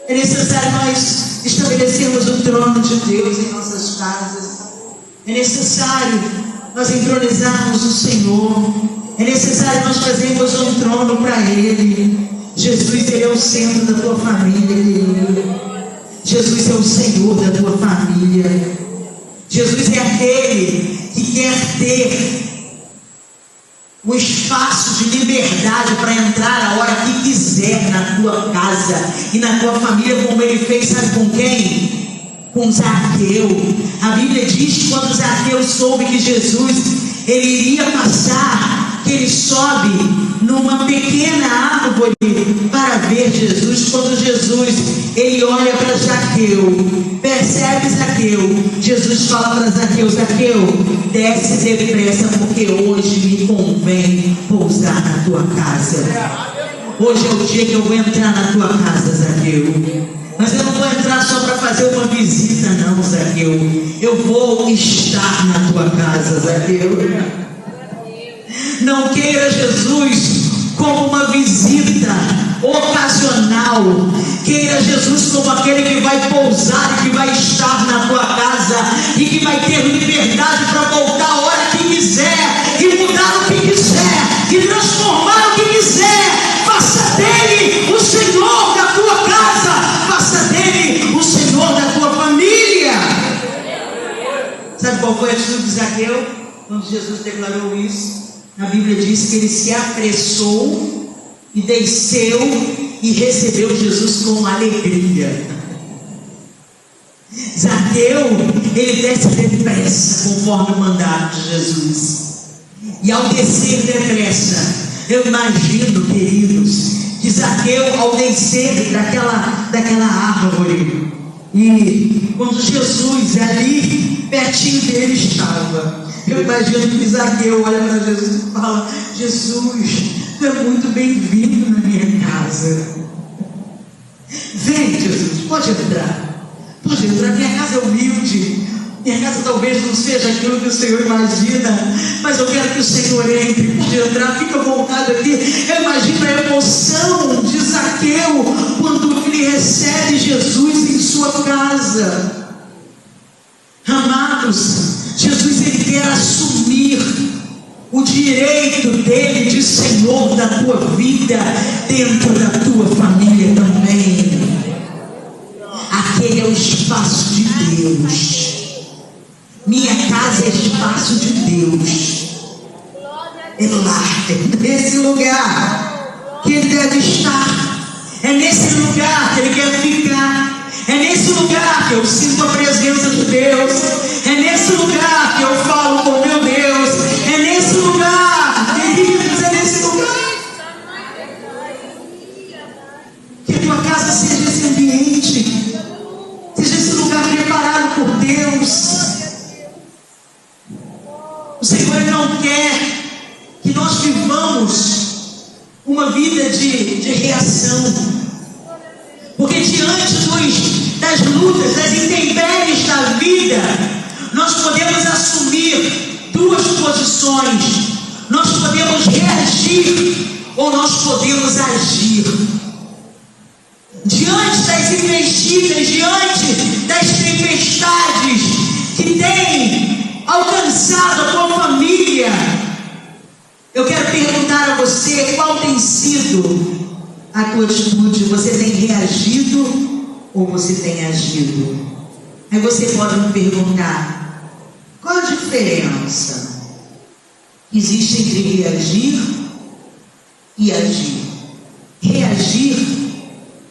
Speaker 2: É necessário nós estabelecermos o trono de Deus em nossas casas. É necessário nós entronizarmos o Senhor. É necessário nós fazermos um trono para Ele. Jesus, Ele é o centro da tua família, querido. Jesus é o Senhor da tua família. Jesus é aquele que quer ter o espaço de liberdade para entrar a hora que quiser na tua casa e na tua família, como Ele fez, sabe com quem? Com Zaqueu. A Bíblia diz que quando Zaqueu soube que Jesus ele iria passar, que ele sobe numa pequena árvore para ver Jesus. Quando Jesus ele olha para Zaqueu, percebe Zaqueu, Jesus fala para Zaqueu: Zaqueu, desce depressa, porque hoje me convém pousar na tua casa. Hoje é o dia que eu vou entrar na tua casa, Zaqueu. Mas eu não vou entrar só para fazer uma visita, não, Zaqueu. Eu vou estar na tua casa, Zaqueu. Não queira Jesus como uma visita ocasional. Queira Jesus como aquele que vai pousar e que vai estar na tua casa e que vai ter liberdade para voltar a hora que quiser e mudar o que quiser e transformar o que quiser. Faça dele o Senhor da tua casa. Faça dele o Senhor da tua família. Sabe qual foi a atitude de Zaqueu quando Jesus declarou isso? A Bíblia diz que ele se apressou e desceu e recebeu Jesus com alegria. Zaqueu, ele desce depressa conforme o mandato de Jesus. E ao descer depressa, eu imagino, queridos, que Zaqueu, ao descer daquela árvore, e quando Jesus ali pertinho dele estava, eu imagino que Zaqueu olha para Jesus e fala: Jesus, tu é muito bem-vindo na minha casa. Vem, Jesus, pode entrar. Minha casa é humilde. Minha casa talvez não seja aquilo que o Senhor imagina, mas eu quero que o Senhor entre. Pode entrar, fica à vontade aqui. Eu imagino a emoção de Zaqueu quando ele recebe Jesus em sua casa. Amados, Jesus ele quer assumir o direito dele de Senhor da tua vida dentro da tua família também. Aquele é o espaço de Deus. Minha casa é espaço de Deus. É lá, é nesse lugar que ele deve estar. É nesse lugar que ele quer ficar. É nesse lugar que eu sinto a presença de Deus. É nesse lugar que eu falo com meu Deus. É nesse lugar, queridos, é nesse lugar. Que a tua casa seja esse ambiente. Seja esse lugar preparado por Deus. O Senhor não quer que nós vivamos uma vida de reação. Porque diante das lutas, das intempéries da vida, nós podemos assumir duas posições. Nós podemos reagir ou nós podemos agir. Diante das investidas, diante das tempestades que têm alcançado a tua família, Eu quero perguntar a você qual tem sido a tua atitude. Você tem reagido ou você tem agido? Aí você pode me perguntar: qual a diferença que existe entre reagir e agir? Reagir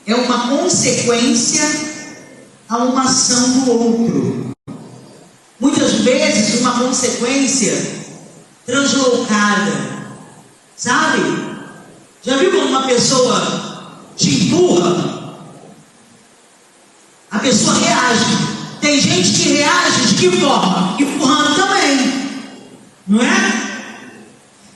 Speaker 2: é uma consequência a uma ação do outro. Muitas vezes uma consequência translocada, sabe? Já viu quando uma pessoa te empurra? A pessoa reage. Tem gente que reage de que forma? Empurrando também, não é?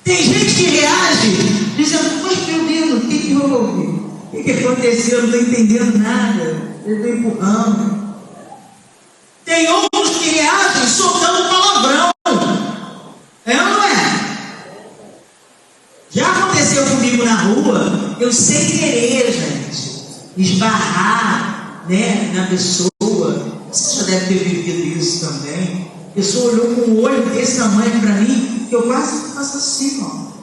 Speaker 2: Tem gente que reage dizendo: mas meu Deus, o que houve? O que aconteceu? Eu não estou entendendo nada. Eu estou empurrando. Tem outros que reagem soltando palavrão. É ou não é? Já aconteceu comigo na rua, eu sem querer, gente, esbarrar, né, na pessoa. Você já deve ter vivido isso também. A pessoa olhou com um olho desse tamanho para mim, que eu quase faço assim, ó.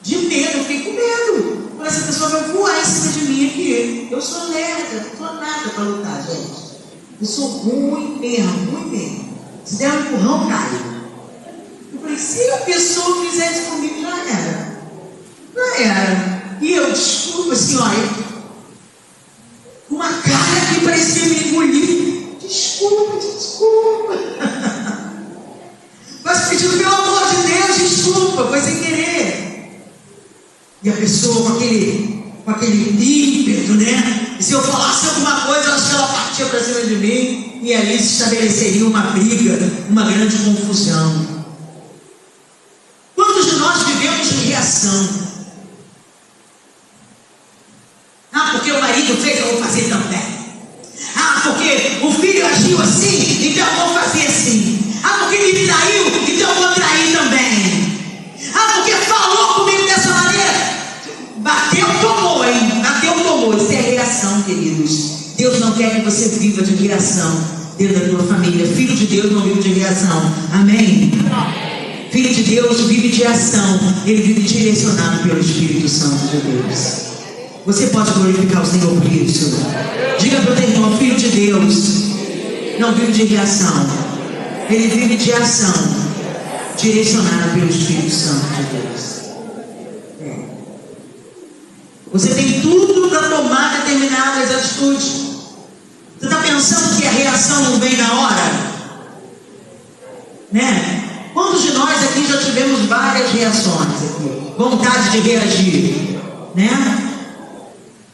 Speaker 2: De medo, eu fiquei com medo. Falei: essa pessoa vai voar em cima de mim aqui. Eu sou lerda, não sou nada para lutar, gente. Eu sou ruim mesmo, ruim mesmo. Se der um empurrão, caio. Eu falei: se a pessoa fizesse comigo, já era. Já era. E eu, desculpa, senhora, com uma cara que parecia me engolir. Desculpa. Mas pedindo: pelo amor de Deus, desculpa, foi sem querer. E a pessoa com aquele ímpeto, né? E se eu falasse alguma coisa, eu acho que ela partia para cima de mim, e ali se estabeleceria uma briga, uma grande confusão. Quantos de nós vivemos de reação? Ah, porque o marido fez, eu vou fazer também. Ah, porque o filho agiu assim, então eu vou fazer assim. Ah, porque ele me traiu, então eu vou trair também. Ah, porque falou comigo dessa maneira. Bateu, tomou, hein? Bateu, tomou. Isso é reação, queridos. Deus não quer que você viva de reação dentro da tua família. Filho de Deus não vive de reação. Amém? Filho de Deus vive de ação. Ele vive direcionado pelo Espírito Santo de Deus. Você pode glorificar o Senhor por isso? Diga para o teu irmão: filho de Deus não vive de reação. Ele vive de ação, direcionado pelo Espírito Santo de Deus. Você tem tudo para tomar determinadas atitudes. Você está pensando que a reação não vem na hora? Né? Quantos de nós aqui já tivemos várias reações aqui? Vontade de reagir, né?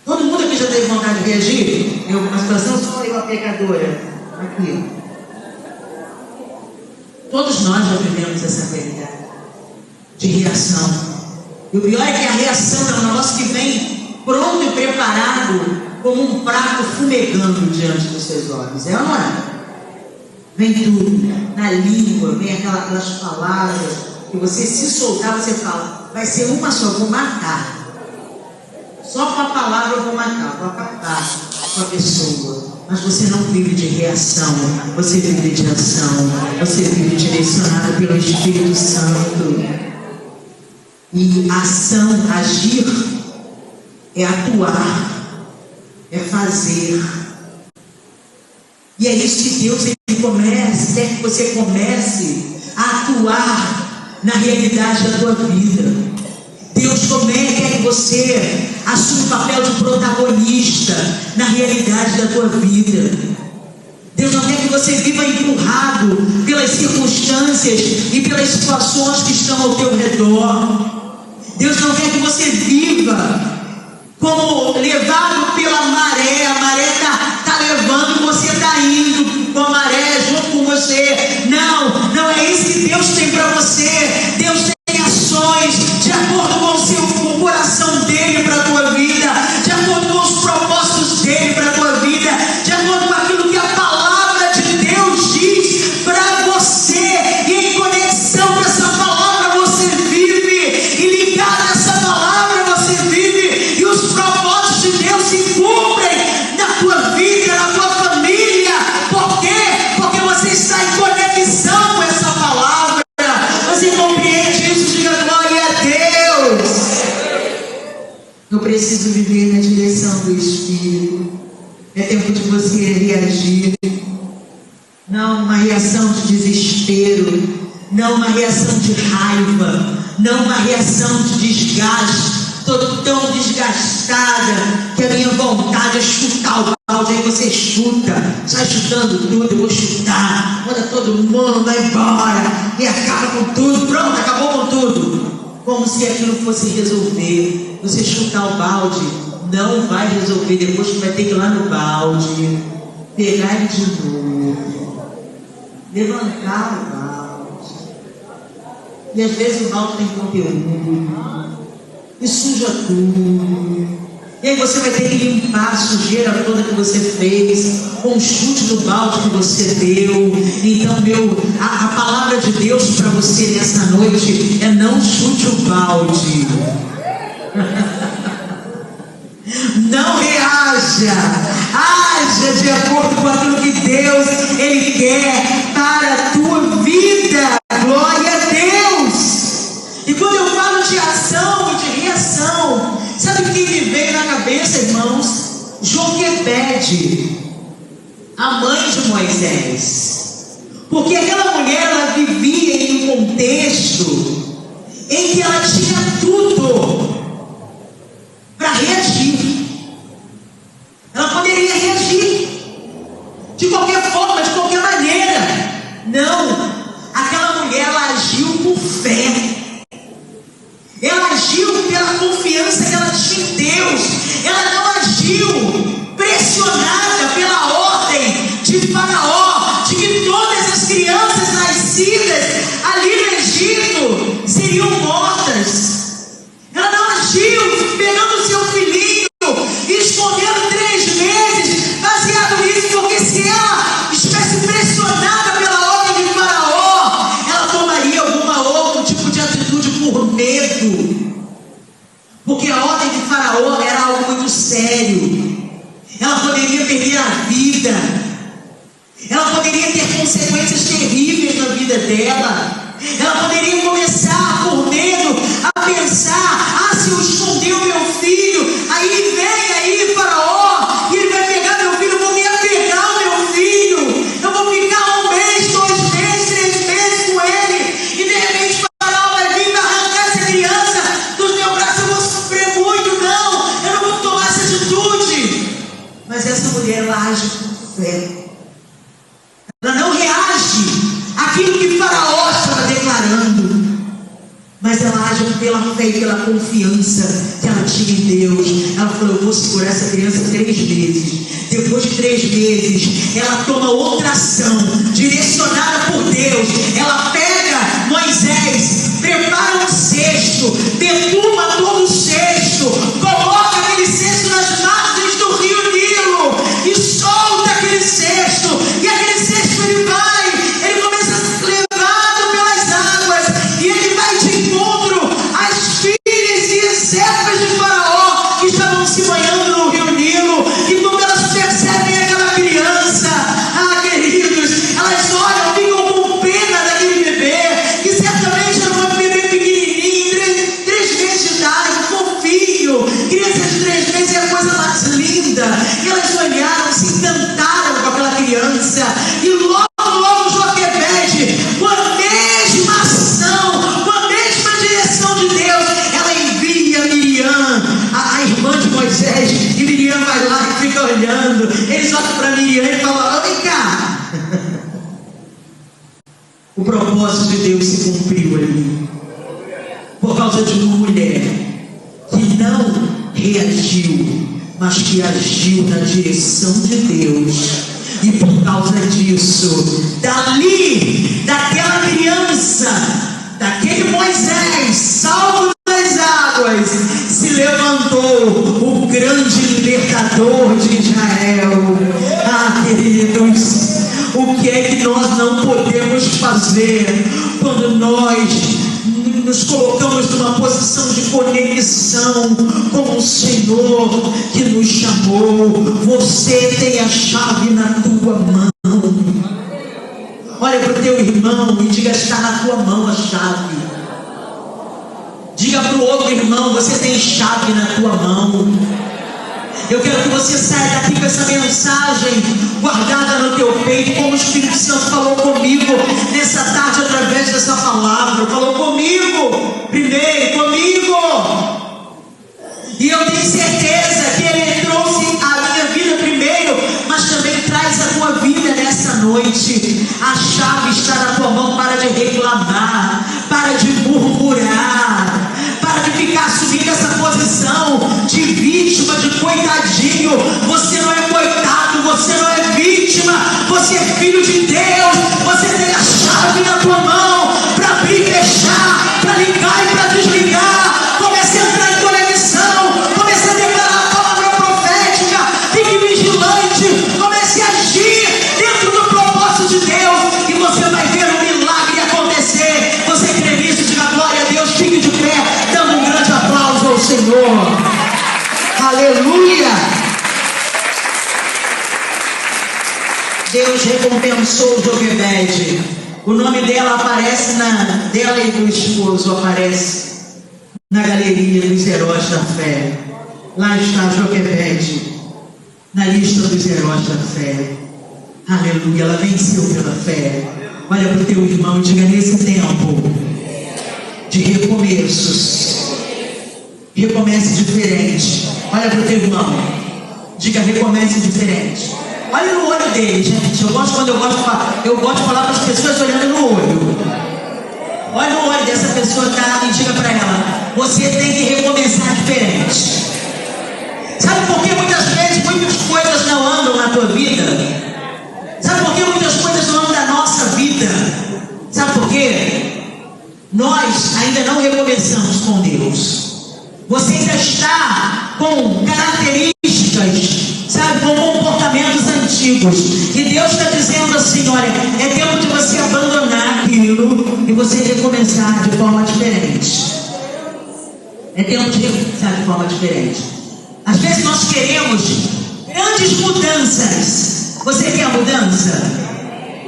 Speaker 2: Todo mundo aqui já teve vontade de reagir em alguma situação? Só eu, a pecadora, aqui. Todos nós já vivemos essa realidade de reação. E o pior é que a reação é um negócio que vem pronto e preparado, como um prato fumegando diante dos seus olhos. É ou não é? Vem tudo, na língua, vem aquelas palavras que você, se soltar, você fala: vai ser uma só, vou matar. Só com a palavra eu vou matar, vou acabar com a pessoa. Mas você não vive de reação, você vive de ação, você vive direcionado pelo Espírito Santo. E ação, agir, é atuar, é fazer. E é isso que Deus quer que você comece a atuar na realidade da tua vida. Deus quer que você assuma o papel de protagonista na realidade da tua vida. Deus não quer que você viva empurrado pelas circunstâncias e pelas situações que estão ao teu redor. Deus não quer que você viva como levado pela maré. A maré está levando, você está indo com a maré junto com você. Não é isso que Deus tem para você. Deus tem ações de acordo com o coração dele para a tua vida, de acordo com os propósitos dele para a tua vida, de acordo com aquilo que a palavra de Deus diz para você. E em conexão com essa palavra você vive, e ligado a essa palavra você vive, e os propósitos de Deus se cumprem na tua vida, na tua família. Por quê? Porque você está em conexão com essa palavra. Eu preciso viver na direção do Espírito. É tempo de você reagir. Não uma reação de desespero, não uma reação de raiva, não uma reação de desgaste. Estou tão desgastada que a minha vontade é chutar o balde. Aí você chuta, sai chutando tudo. Eu vou chutar, manda todo mundo, vai embora e acaba com tudo. Pronto, acabou com tudo. Como se aquilo fosse resolver. Você chutar o balde não vai resolver. Depois você vai ter que ir lá no balde, pegar ele de novo, levantar o balde. E às vezes o balde tem conteúdo e suja tudo. E aí você vai ter que limpar a sujeira toda que você fez com o chute do balde que você deu. Então, a palavra de Deus para você nessa noite é: não chute o balde. Não reaja. Haja de acordo com aquilo que Deus Ele quer para a tua vida. Glória a Deus. E quando eu falo de ação e de reação, sabe o que me veio na cabeça, irmãos? Joquebede, a mãe de Moisés. Porque aquela mulher, ela vivia em um contexto em que ela tinha tudo para reagir. Ela poderia reagir de qualquer forma, de qualquer maneira. Não, aquela mulher, ela agiu por fé. Ela agiu pela confiança que ela tinha em Deus. Ela não agiu pressionada pela ordem de Faraó, de que todas as crianças nascidas ali no Egito seriam mortas. Ela não agiu pegando seu filhinho e escondendo 3 meses, baseado nisso, porque se ela estivesse pressionada pela ordem de Faraó, ela tomaria outro tipo de atitude por medo. Porque a ordem de Faraó era algo muito sério. Ela poderia perder a vida. Ela poderia ter consequências terríveis na vida dela. Ela poderia começar por medo a pensar: se eu esconder o meu filho, aí vem Faraó e ele vai pegar meu filho, eu vou me apegar ao meu filho, eu vou ficar 1 mês, 2 meses, 3 meses com ele, e de repente Faraó vai vir e arrancar essa criança do meu braço, eu vou sofrer muito. Não, eu não vou tomar essa atitude. Mas essa mulher, ela age com fé. Ela não reage àquilo que Faraó estava declarando, mas ela age pela fé e pela confiança que ela tinha em Deus. Ela falou: eu vou segurar essa criança 3 meses. Depois de 3 meses, ela toma outra ação, direcionada por Deus. Ela pega Moisés, prepara um cesto, defuma todo o cesto, coloca aquele cesto nas margens do rio Nilo e solta aquele cesto. E aquele cesto ele começa a ser levado pelas águas, e ele vai de encontro às filhas e as servas de Faraó que estavam se banhando no rio Nilo. E quando elas percebem aquela criança, queridos, elas olham, ficam com pena daquele bebê, que certamente era um bebê pequenininho, 3 meses de idade, fofinho. Criança de 3 meses é a coisa mais linda. E elas olharam, se encantaram com aquela criança. E logo Joquebede, com a mesma ação, com a mesma direção de Deus, ela envia Miriam, a irmã de Moisés, e Miriam vai lá e fica olhando. Eles olham para Miriam e falam: vem cá. O propósito de Deus se cumpriu ali, por causa de uma mulher que não reagiu, mas que agiu na direção de Deus. E por causa disso, daquela criança, daquele Moisés, salvo das águas, se levantou o grande libertador de Israel. Queridos, o que é que nós não podemos fazer quando nós nos colocamos numa posição de conexão com o Senhor que nos chamou? Você tem a chave na tua mão. Olha para o teu irmão e diga: está na tua mão a chave. Diga para o outro irmão: você tem chave na tua mão. Eu quero que você saia daqui com essa mensagem guardada no teu peito, como o Espírito Santo falou comigo nessa tarde através dessa palavra. Falou comigo primeiro, comigo. E eu tenho certeza que Ele trouxe a minha vida primeiro, mas também traz a tua vida nessa noite. A chave está na tua mão. Para de reclamar, para de murmurar, para de ficar assumindo essa posição de vítima, de coitadinho. Você não é coitado, você não é vítima, você é filho de Deus. Você tem a chave na tua mão para abrir e fechar, para ligar e para desligar. Comece a entrar em conexão, comece a declarar a palavra profética. Fique vigilante, comece a agir dentro do propósito de Deus, e você vai ver um milagre acontecer. Você crê nisso? Diga glória a Deus. Fique de pé, dando um grande aplauso ao Senhor. Aleluia. Deus recompensou Joquebede. O nome dela aparece dela e do esposo aparece na galeria dos heróis da fé. Lá está Joquebede, na lista dos heróis da fé. Aleluia, ela venceu pela fé. Olha para o teu irmão e diga: nesse tempo de recomeços, recomece diferente. Olha para o teu irmão, diga: recomece diferente. Olha no olho dele, gente. Eu gosto de falar para as pessoas olhando no olho. Olha no olho dessa pessoa e diga para ela: você tem que recomeçar diferente. Sabe por que muitas vezes muitas coisas não andam na tua vida? Sabe por que muitas coisas não andam na nossa vida? Sabe por quê? Nós ainda não recomeçamos com Deus. Você ainda está com características, sabe, com comportamentos antigos. E Deus está dizendo assim: olha, é tempo de você abandonar aquilo e você recomeçar de forma diferente. É tempo de recomeçar de forma diferente. Às vezes nós queremos grandes mudanças. Você quer mudança?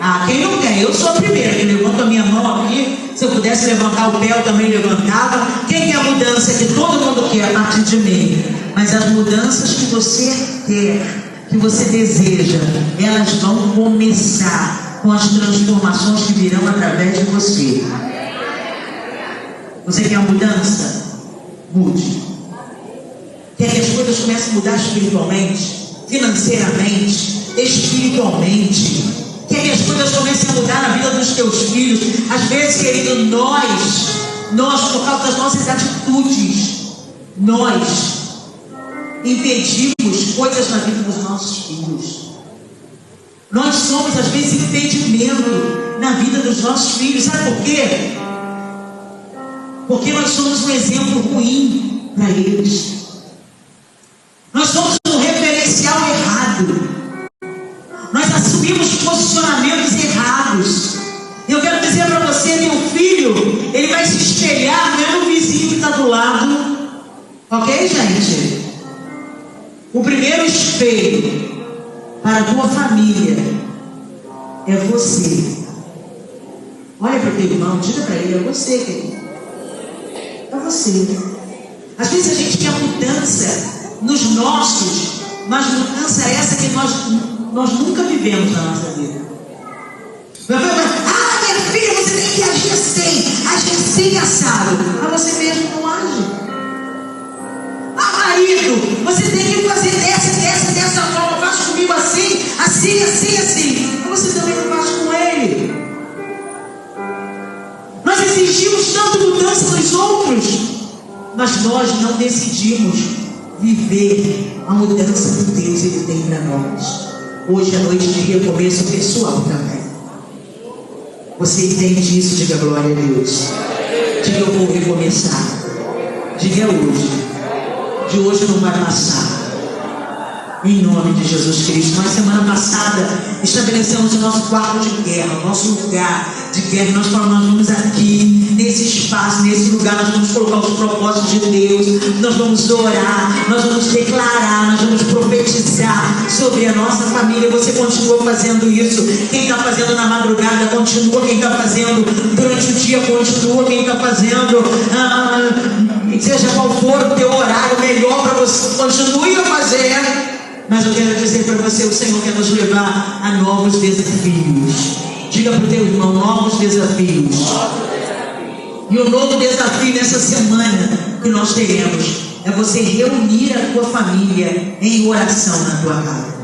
Speaker 2: Ah, quem não quer? Eu sou a primeira que levanto a minha mão aqui. Se eu pudesse levantar o pé, eu também levantava. Quem quer mudança? Que todo mundo quer a partir de mim. Mas as mudanças que você quer, que você deseja, elas vão começar com as transformações que virão através de você. Você quer mudança? Mude. Quer que as coisas comecem a mudar espiritualmente, financeiramente, espiritualmente? Quer que as coisas comecem a mudar na vida dos teus filhos? Às vezes, querido, nós por causa das nossas atitudes, nós impedimos coisas na vida dos nossos filhos. Nós somos, às vezes, impedimento na vida dos nossos filhos. Sabe por quê? Porque nós somos um exemplo ruim para eles. Nós somos um referencial errado. Nós assumimos posicionamentos errados. Eu quero dizer para você: teu filho, ele vai se espelhar, não é no vizinho que está do lado. Ok, gente? O primeiro espelho para a tua família é você. Olha para o teu irmão, diga para ele: é você, querido. É você. Às vezes a gente quer mudança nos nossos, mas mudança essa que nós nunca vivemos na nossa vida. Ah, minha filha, você tem que agir assim assado. Mas você mesmo não age. Ah, marido, você tem que fazer dessa forma. Faz comigo assim. Mas você também não faz com ele. Nós exigimos tanto mudança nos outros, mas nós não decidimos viver a mudança que Deus Ele tem para nós. Hoje é noite de recomeço pessoal também. Você entende isso? Diga glória a Deus. Diga: eu vou recomeçar. Diga: hoje. De hoje não vai passar. Em nome de Jesus Cristo. Nós semana passada estabelecemos o nosso quarto de guerra, o nosso lugar de guerra. Nós falamos: nós vamos aqui nesse espaço faz. Nesse lugar nós vamos colocar os propósitos de Deus, nós vamos orar, nós vamos declarar, nós vamos profetizar sobre a nossa família. Você continua fazendo isso. Quem está fazendo na madrugada, continua. Quem está fazendo durante o dia, continua. Quem está fazendo, seja qual for o teu horário melhor para você, continue a fazer. Mas eu quero dizer para você, o Senhor quer nos levar a novos desafios. Diga para o teu irmão, novos desafios. E o novo desafio nessa semana que nós teremos é você reunir a tua família em oração na tua casa.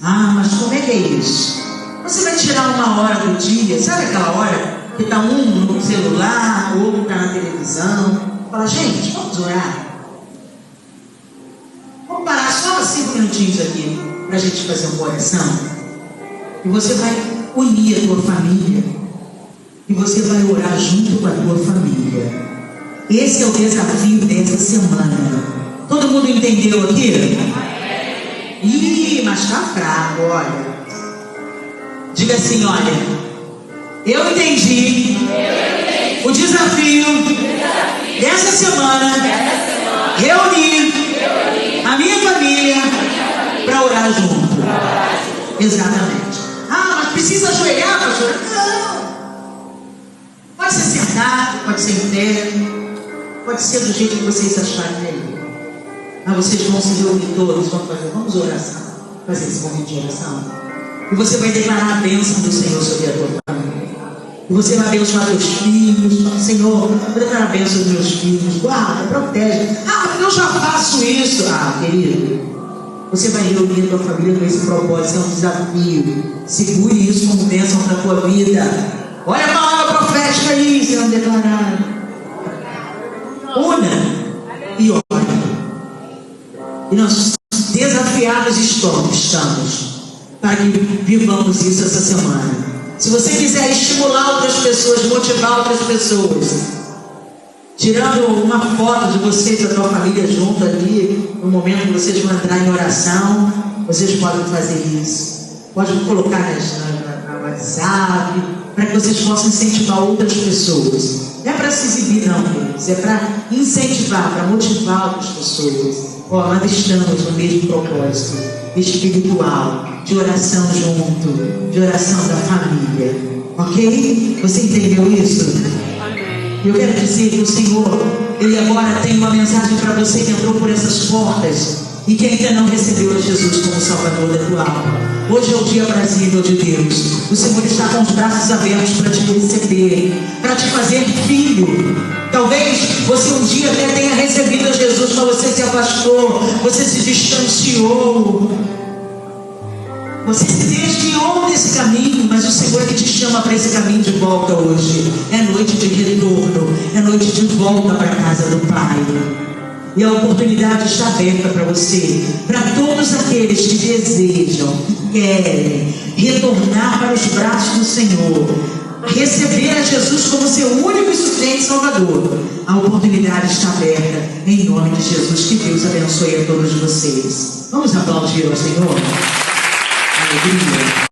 Speaker 2: Ah, mas como é que é isso? Você vai tirar uma hora do dia, sabe aquela hora que está um no celular, o outro está na televisão? Fala, gente, vamos orar. Vamos parar só 5 minutinhos aqui para a gente fazer uma oração. E você vai unir a tua família. E você vai orar junto com a tua família. Esse é o desafio dessa semana. Todo mundo entendeu aqui? Ih, mas está fraco, olha. Diga assim, olha. Eu entendi o desafio dessa semana. Reunir a minha família para orar junto. Exatamente. Ah, mas precisa ajoelhar, pastor? Não. Pode ser sentado, pode ser em pé, pode ser do jeito que vocês acharem melhor. Mas vocês vão se reunir todos, vamos oração, fazer esse momento de oração. E você vai declarar a bênção do Senhor sobre a tua família. E você vai abençoar teus filhos. Senhor, vou declarar a bênção dos meus filhos. Guarda, protege. Ah, mas eu já faço isso. Ah, querido, você vai reunir a tua família com esse propósito. É um desafio. Segure isso como bênção para a tua vida. Olha a palavra profética aí, serão declarados. Una e ora. E nós desafiados estamos para que vivamos isso essa semana. Se você quiser estimular outras pessoas, motivar outras pessoas, tirando uma foto de vocês e da tua família junto ali, no momento que vocês vão entrar em oração, vocês podem fazer isso. Podem colocar na WhatsApp, para que vocês possam incentivar outras pessoas. Não é para se exibir não, queridos, é para incentivar, para motivar outras pessoas. Ó, nós estamos no mesmo propósito espiritual, de oração junto, de oração da família. Ok? Você entendeu isso? Eu quero dizer que o Senhor, Ele agora tem uma mensagem para você que entrou por essas portas e que ainda não recebeu a Jesus como Salvador da tua alma. Hoje é o dia aprazível de Deus. O Senhor está com os braços abertos para te receber, para te fazer filho. Talvez você um dia até tenha recebido a Jesus, mas você se afastou, você se distanciou, você se desviou desse caminho, mas o Senhor é que te chama para esse caminho de volta hoje. É noite de retorno, é noite de volta para a casa do Pai. E a oportunidade está aberta para você, para todos aqueles que desejam, que querem retornar para os braços do Senhor, receber a Jesus como seu único e suficiente Salvador. A oportunidade está aberta, em nome de Jesus. Que Deus abençoe a todos vocês. Vamos aplaudir ao Senhor. Alegria.